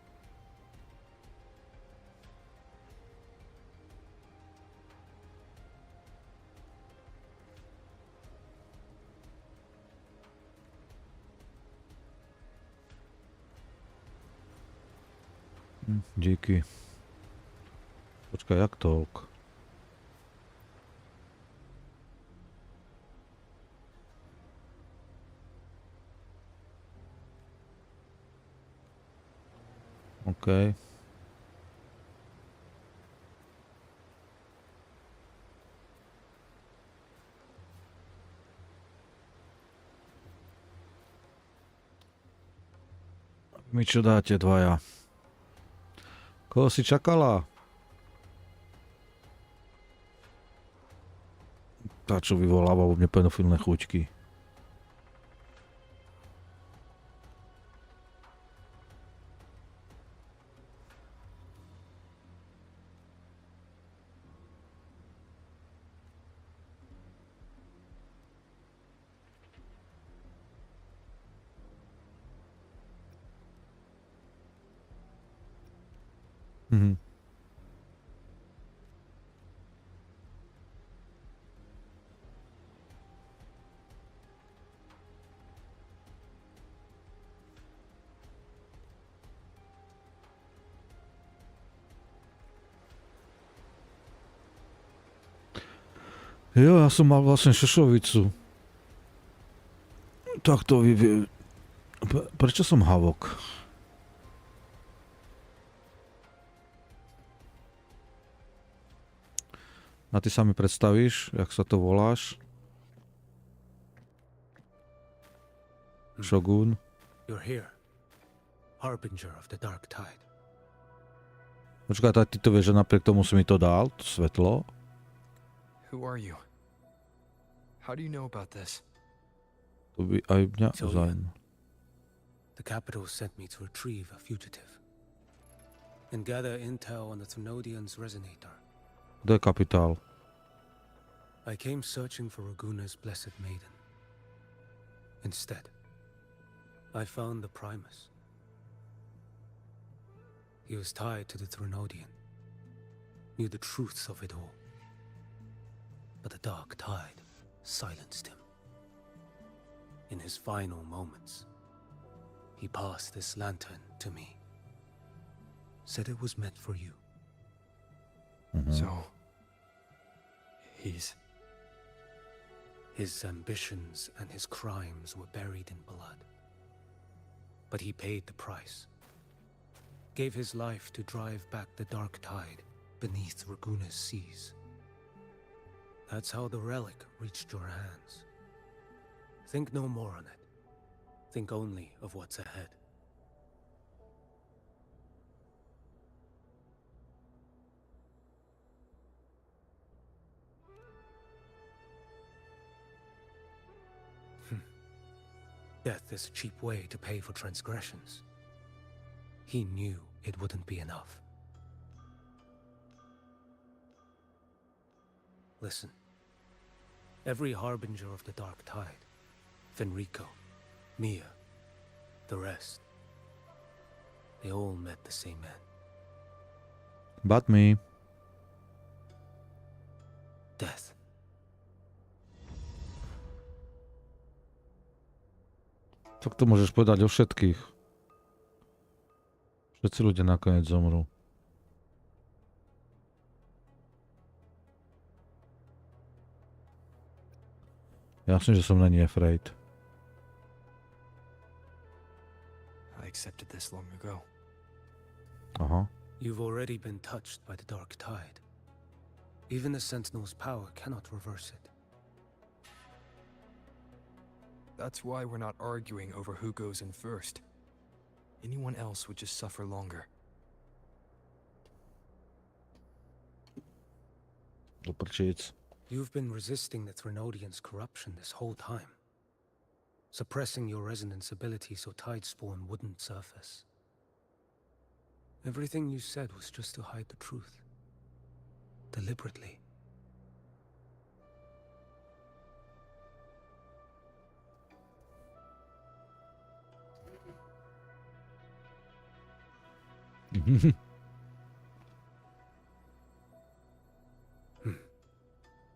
Díky. Počkaj, jak toľk? OK. Mi čo dáte dvaja? Koho si čakala? Tá, čo vyvoláva vo mne pedofilné chuťky. Mhm. Jo, ja som mal vlastne šošovicu. Tak to prečo som havok? A ty sa mi predstavíš, jak sa to voláš? Shogun. You're here, harbinger of the dark tide. Počkaj, tak ty to vieš, že napriek tomu si mi to dal, to svetlo? Who are you? How do you know about this? To by aj mňa So, zaujíma. The capital sent me to retrieve a fugitive and gather intel on the Thnodian's resonator. Kto je kapitál? I came searching for Raguna's blessed maiden. Instead, I found the Primus. He was tied to the Thrunodian, knew the truths of it all. But the dark tide silenced him. In his final moments, he passed this lantern to me. Said it was meant for you. So, he's... His ambitions and his crimes were buried in blood. But he paid the price. Gave his life to drive back the dark tide beneath Raguna's seas. That's how the relic reached your hands. Think no more on it. Think only of what's ahead. Death is a cheap way to pay for transgressions. He knew it wouldn't be enough. Listen. Every harbinger of the dark tide, Fenrico, Mia, the rest, they all met the same end. But me. Death. Tak to môžeš povedať o všetkých. Všetci ľudia nakoniec zomrú. Jasne, že som není afraid. I accepted this long ago. Aha. You've already been touched by the dark tide. Even the Sentinel's power cannot reverse it. That's why we're not arguing over who goes in first. Anyone else would just suffer longer. You've been resisting the Thrunodian's corruption this whole time. Suppressing your resonance ability so Tidespawn wouldn't surface. Everything you said was just to hide the truth. Deliberately.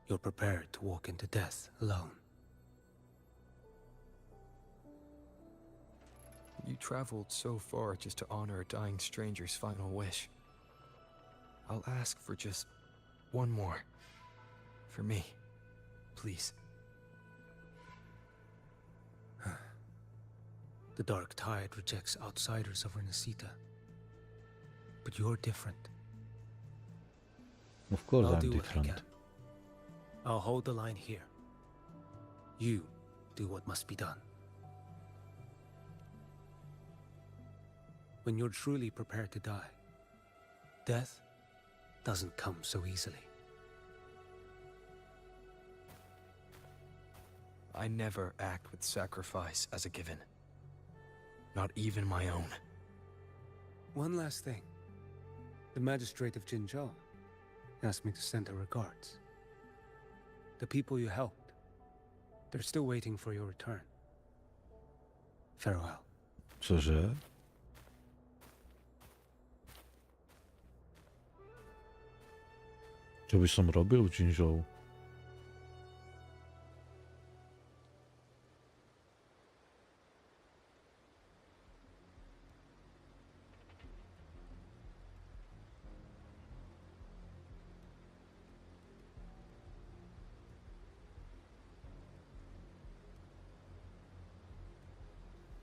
You're prepared to walk into death alone. You traveled so far just to honor a dying stranger's final wish. I'll ask for just one more. For me. Please. The dark tide rejects outsiders of Renacita. But you're different. Of course I'll I'm do what I different. can. I'll hold the line here. You do what must be done. When you're truly prepared to die, death doesn't come so easily. I never act with sacrifice as a given. Not even my own. One last thing. The magistrate of Jinzhou asked me to send her regards. The people you helped, they're still waiting for your return. Farewell. Cože? Čo by som robil v Jinzhou?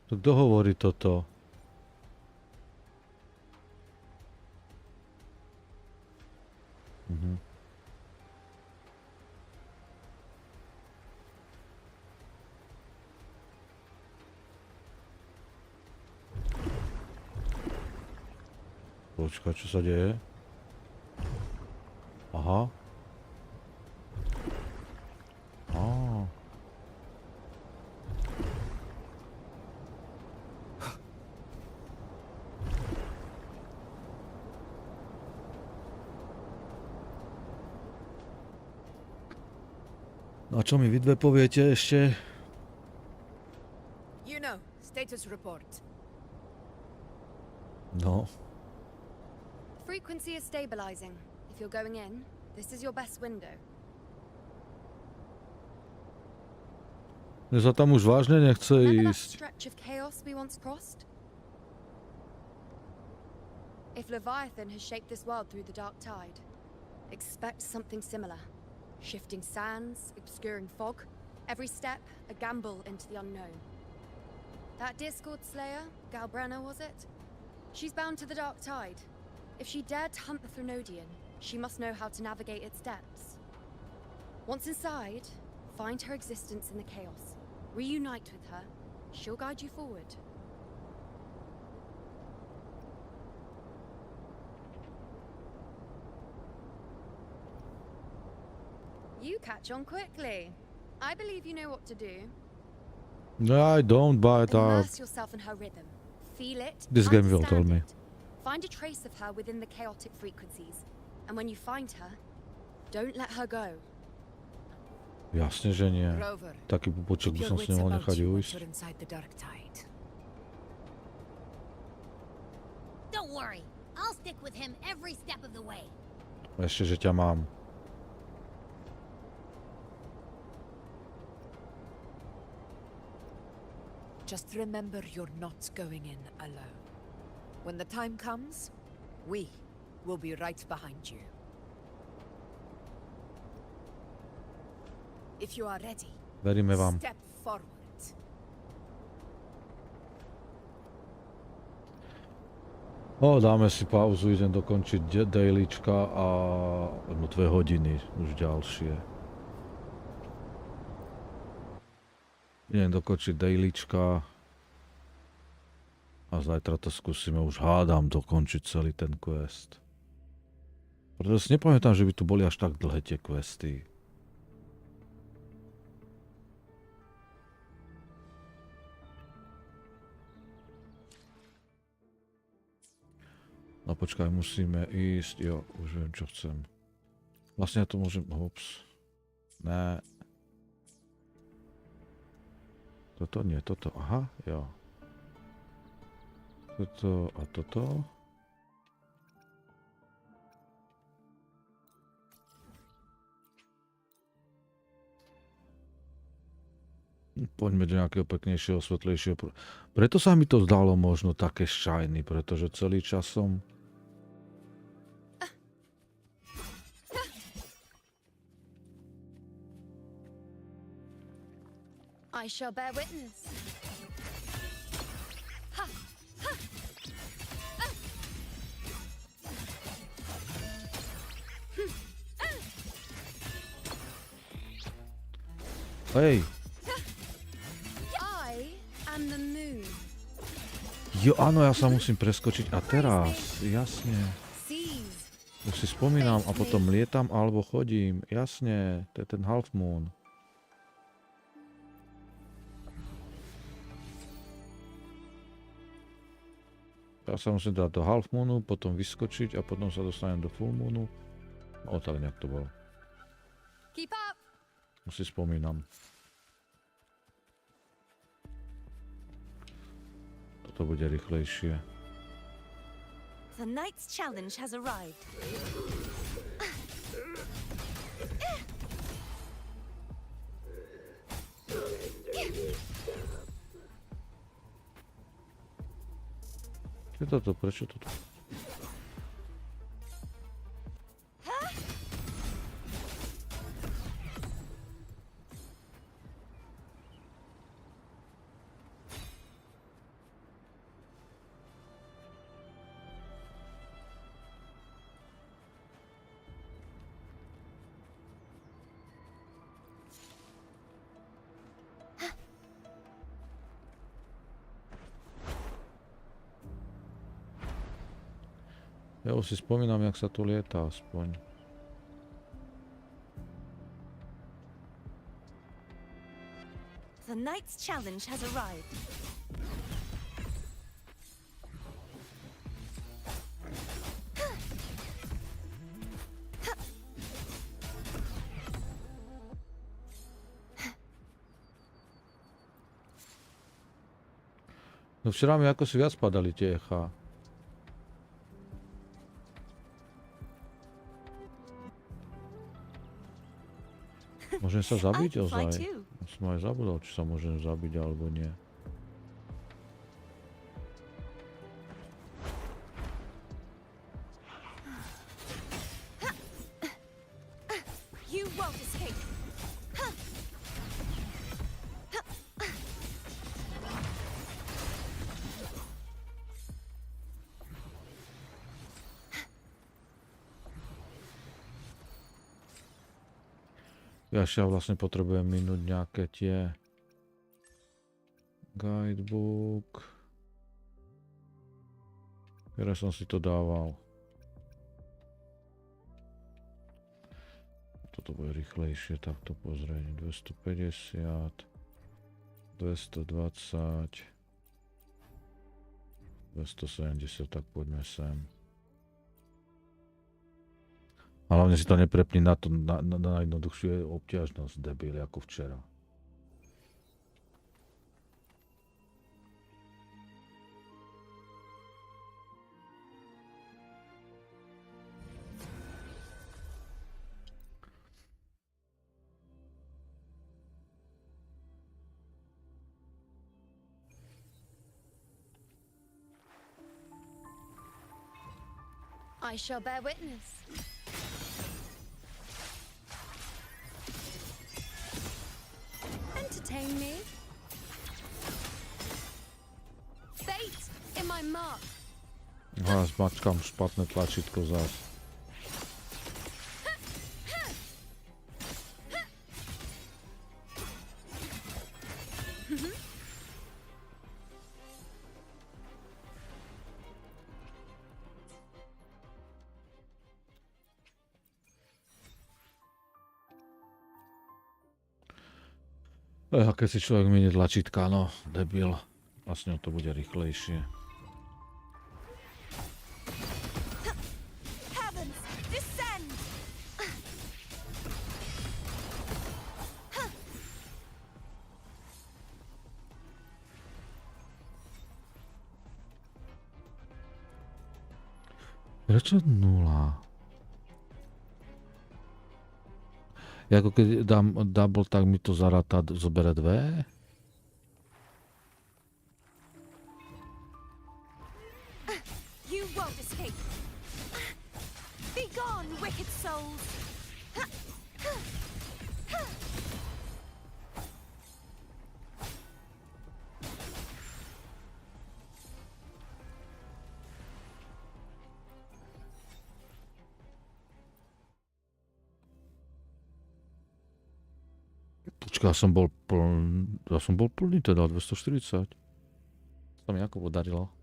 To kto hovorí toto? Mhm. Počkaj, čo sa deje? Aha. Á. No a čo mi vy dve poviete ešte? You know, status report. No. Frequency is stabilizing. If you're going in, this is your best window. Mne sa tam už vážne nechce Remember that ísť. stretch of chaos we once crossed? If Leviathan has shaped this world through the dark tide, expect something similar. Shifting sands, obscuring fog, every step a gamble into the unknown. That Discord Slayer, Galbrenna was it? She's bound to the dark tide. If she dared to hunt the Threnodian, she must know how to navigate its depths. Once inside, find her existence in the chaos. Reunite with her. She'll guide you forward. You catch on quickly. I believe you know what to do. No, I don't, but Immerse yourself in her rhythm. Feel it. this game will tell understand me. it. Find a trace of her within the chaotic frequencies. And when you find her, don't let her go. Jasne, že nie. Rover, Taký pupoček by keep som your si nemohol wits nechať about you ujsť. once you're inside the dark tide. Don't worry. I'll stick with him every step of the way. Ešte, že ťa mám. Just remember you're not going in alone. When the time comes, we will be right behind you. If you are ready, Veríme vám. step forward. Dáme si pauzu, idem dokončiť dailyčka a 2 hodiny už ďalšie. Idem dokončiť dailyčka a zajtra to skúsime, už hádam dokončiť celý ten quest. Pretože si nepamätám, že by tu boli až tak dlhé tie questy. No počkaj, musíme ísť, jo, už viem, čo chcem. Vlastne ja to môžem, hops. Ne. Toto nie, toto, aha, jo. Toto a toto. Poďme do nejakého peknejšieho, svetlejšieho. Preto sa mi to zdalo možno také shiny, pretože celý čas som... I shall bear witness. Ha! Ha! Hej! I am the moon. Jo, áno, ja sa musím preskočiť a teraz, jasne. Už si spomínam a potom lietam alebo chodím, jasne, to je ten half moon. Ja sa musím dať do half moonu, potom vyskočiť a potom sa dostanem do full moonu. O, tak nejak to bolo. Keep up. Už si spomínam. Toto bude rýchlejšie. The knight's challenge has arrived. Čo je toto? Prečo toto? Ja už si spomínam, jak sa tu lieta aspoň. The knight's challenge has arrived. No včera mi ako si viac padali tie echá. Môžem sa zabiť ozaj? Som aj zabudol, či sa môžem zabiť alebo nie. You won't escape. Ja vlastne potrebujem minúť nejaké tie guidebook, ktoré som si to dával. Toto bude rýchlejšie, tak to pozrieť. 250, 220, 270, tak poďme sem. A hlavne si to neprepni na to, na najjednoduchšiu obťažnosť, debil, ako včera. I shall bear witness. Entertain me. Fate in my mark. Aha, zmačkám špatné tlačítko zás. A keď si človek minie tlačítka, no, debil. Vlastne to bude rýchlejšie. Heavens, descend! Prečo 0? Ako keď dám double, tak mi to zaráta, zobere 2? You won't escape. Be gone, wicked souls. Počkaj, ja som bol plný teda, 240. To mi ako podarilo.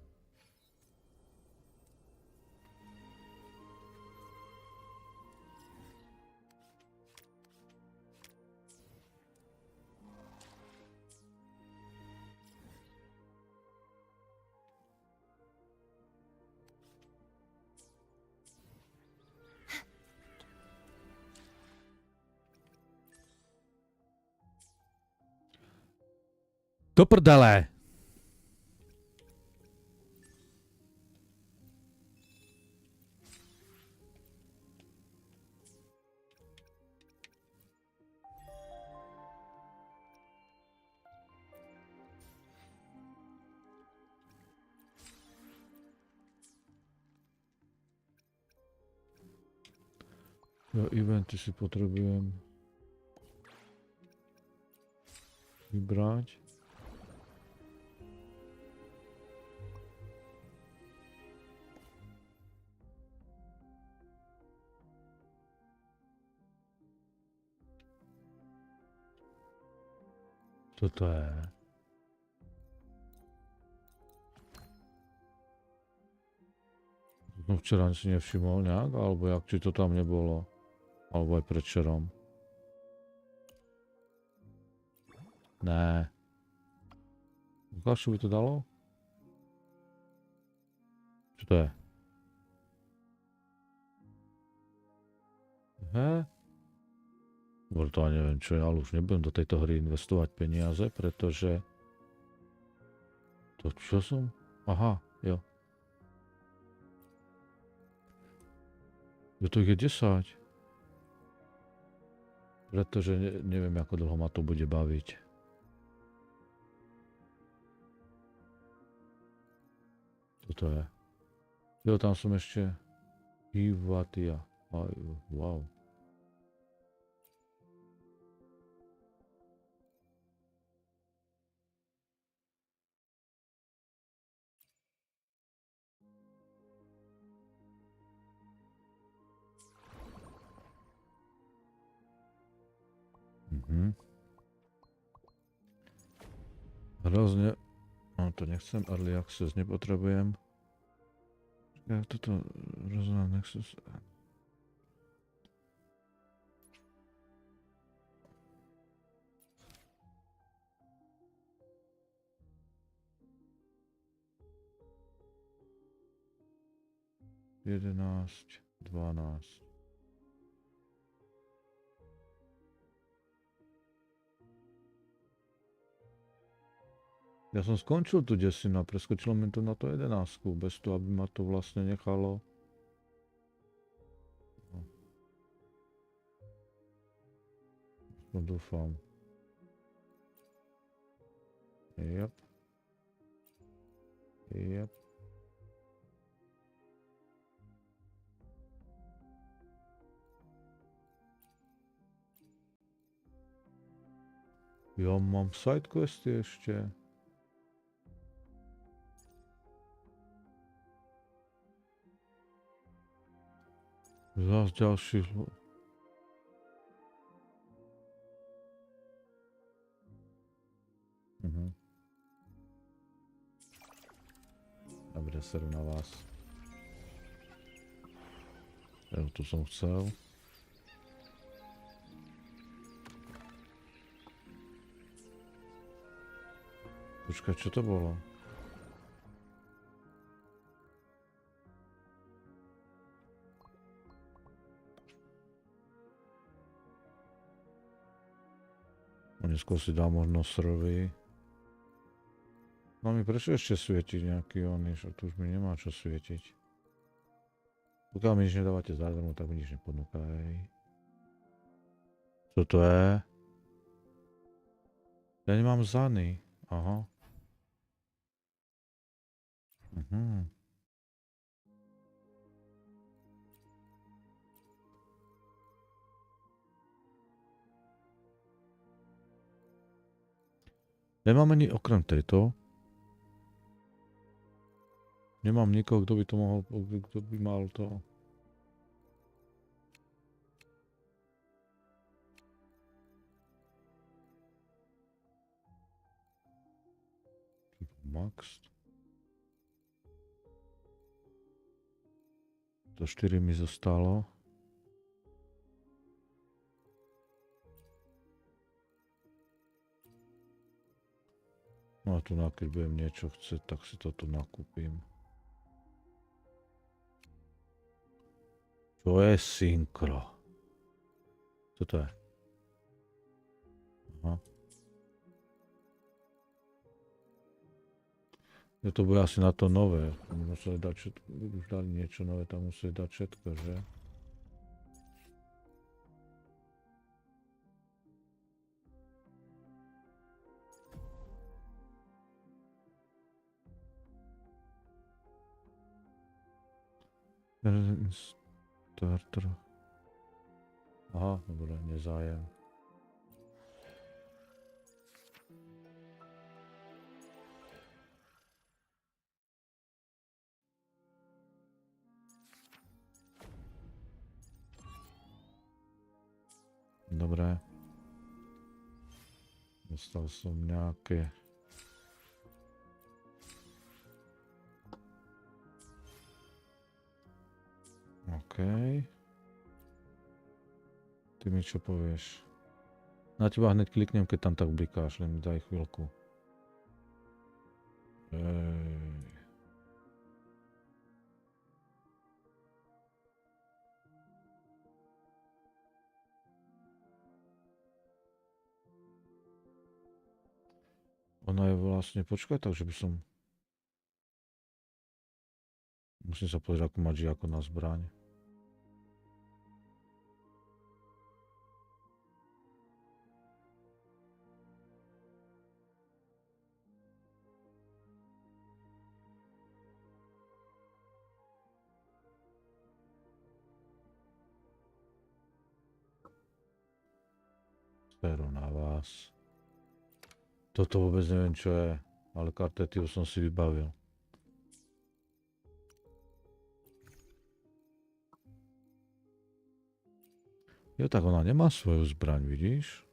Do prdele! Ja eventy si potrebujem vybrať. Co to je? som včera si nevšimol nejak, alebo jak, či to tam nebolo. Alebo aj predvčerom. Ne. Kašu by to dalo? Čo to je? To ani neviem čo je, ale už nebudem do tejto hry investovať peniaze, pretože... To čo som? Aha, jo. Jo, to ich je 10. Pretože neviem, ako dlho ma to bude baviť. Toto je. Jo, tam som ešte... Ivatia. Wow. Hrozne... No to nechcem, early access nepotrebujem. Ja toto hrozná Nexus... Jedenáct, 12. Ja som skončil tu desinu a preskočilo mi to na to 11, bez toho, aby ma to vlastne nechalo. No dúfam. Yep. Ja mám sidequesty ešte. Zás ďalší... Dobre, seru na vás. Jo, tu som chcel. Počkaj, čo to bolo? Neskôr si dá možno srvy. No mi prečo ešte svietiť nejaký oný, že tu už mi nemá čo svietiť. Pokiaľ mi nič nedávate zadarmo, tak mi nič neponúkaj. Čo to je? Ja nemám zany. Aha. Nemám ani okrem tejto. Nemám nikoho, kto by to mohol, kto by mal to. Max. To 4 mi zostalo. No a tu keď budem niečo chcieť, tak si to tu nakúpim. Čo je synchro? Čo to je? Aha. Ja to bude asi na to nové. Museli dať všetko, už dali niečo nové, tam museli dať všetko, že? Starter. Aha, dobre, nezájem. Dobre. Dostal som nejaké... OK. Ty mi čo povieš? Na teba hneď kliknem, keď tam tak blikáš, len mi daj chvíľku. Ona je vlastne, počkaj, takže by som... Musím sa pozrieť, ako má ako na zbraň. Pero na vás. Toto vôbec neviem, čo je, ale kartetiu som si vybavil. Jo, tak ona nemá svoju zbraň, vidíš?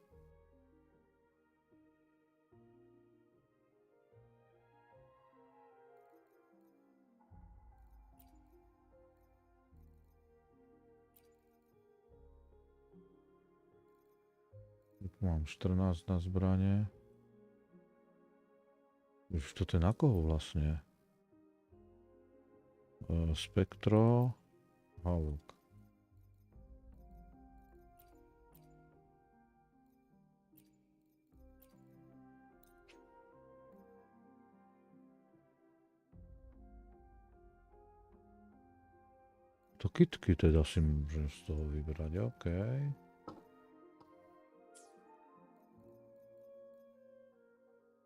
Mám 14 na zbrane. Už toto je na koho vlastne? Spektro. Havok. To kitky teda si môžem z toho vybrať, OK.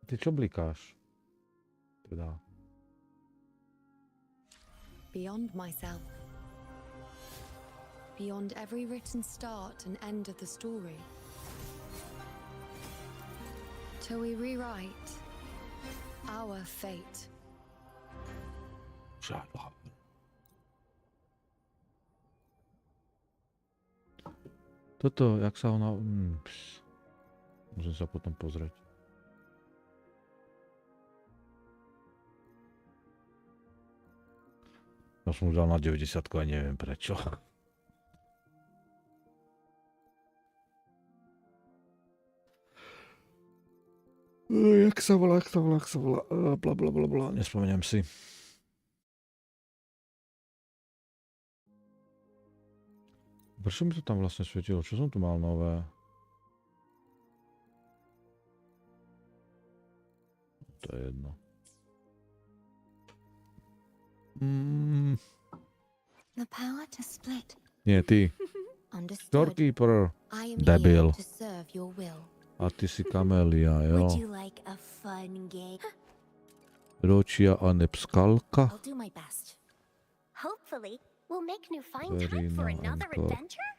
Ty čo blikáš? Teda. Beyond myself. Beyond every written start and end of the story. Till we rewrite our fate. Shut up. Toto, jak sa ona... Musím sa potom pozrieť. Ja som už dal na 90 a neviem prečo. Jak sa volá, bla bla bla bla, nespomeniem si. Prečo mi to tam vlastne svietilo? Čo som tu mal nové? To je jedno. The power to split. Nie, ty. Storekeeper. Debil. A ty si kamelia, jo. Would you like a fun game? Ročia a nepskalka. I'll do my best. Hopefully, we'll make new find time for another adventure.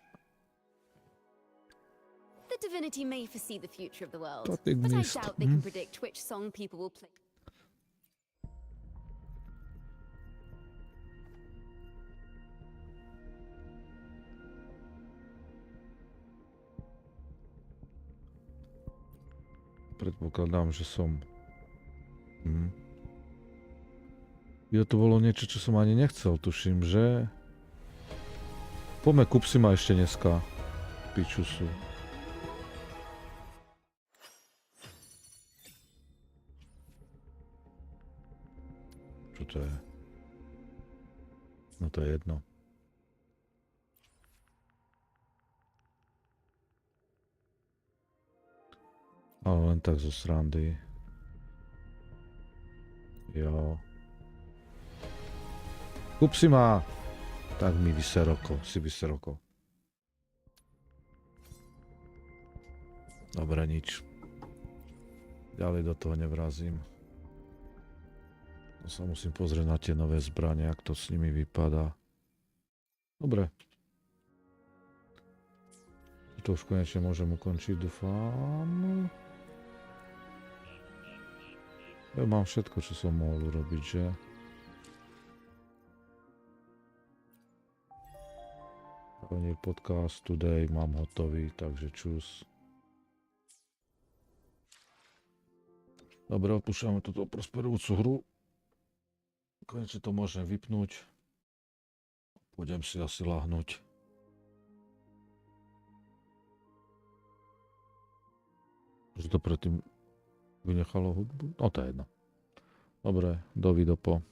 The divinity may foresee the future of the world, Dat but ik I mist. doubt they can predict which song people will play. Predpokladám, že som... Jo, to bolo niečo, čo som ani nechcel, tuším, že... Poďme, kúp si ma ešte dneska. Pičusu. Čo to je? No to je jedno. Ale len tak zo srandy. Jo. Kúp si ma! Tak mi vyseroko, si vyseroko. Dobre, nič. Ďalej do toho nevrazím. To sa musím pozrieť na tie nové zbrane, jak to s nimi vypadá. Dobre. To už konečne môžem ukončiť, dúfam. Ja mám všetko, čo som mohol urobiť, že? Koniec podcast today mám hotový, takže čus. Dobre, opúšťame túto prosperujúcu hru. Konečne to môžem vypnúť. Pôjdem si asi láhnuť. Že to predtým vynechalo hudbu? No to je jedno. Dobre, dovidopo.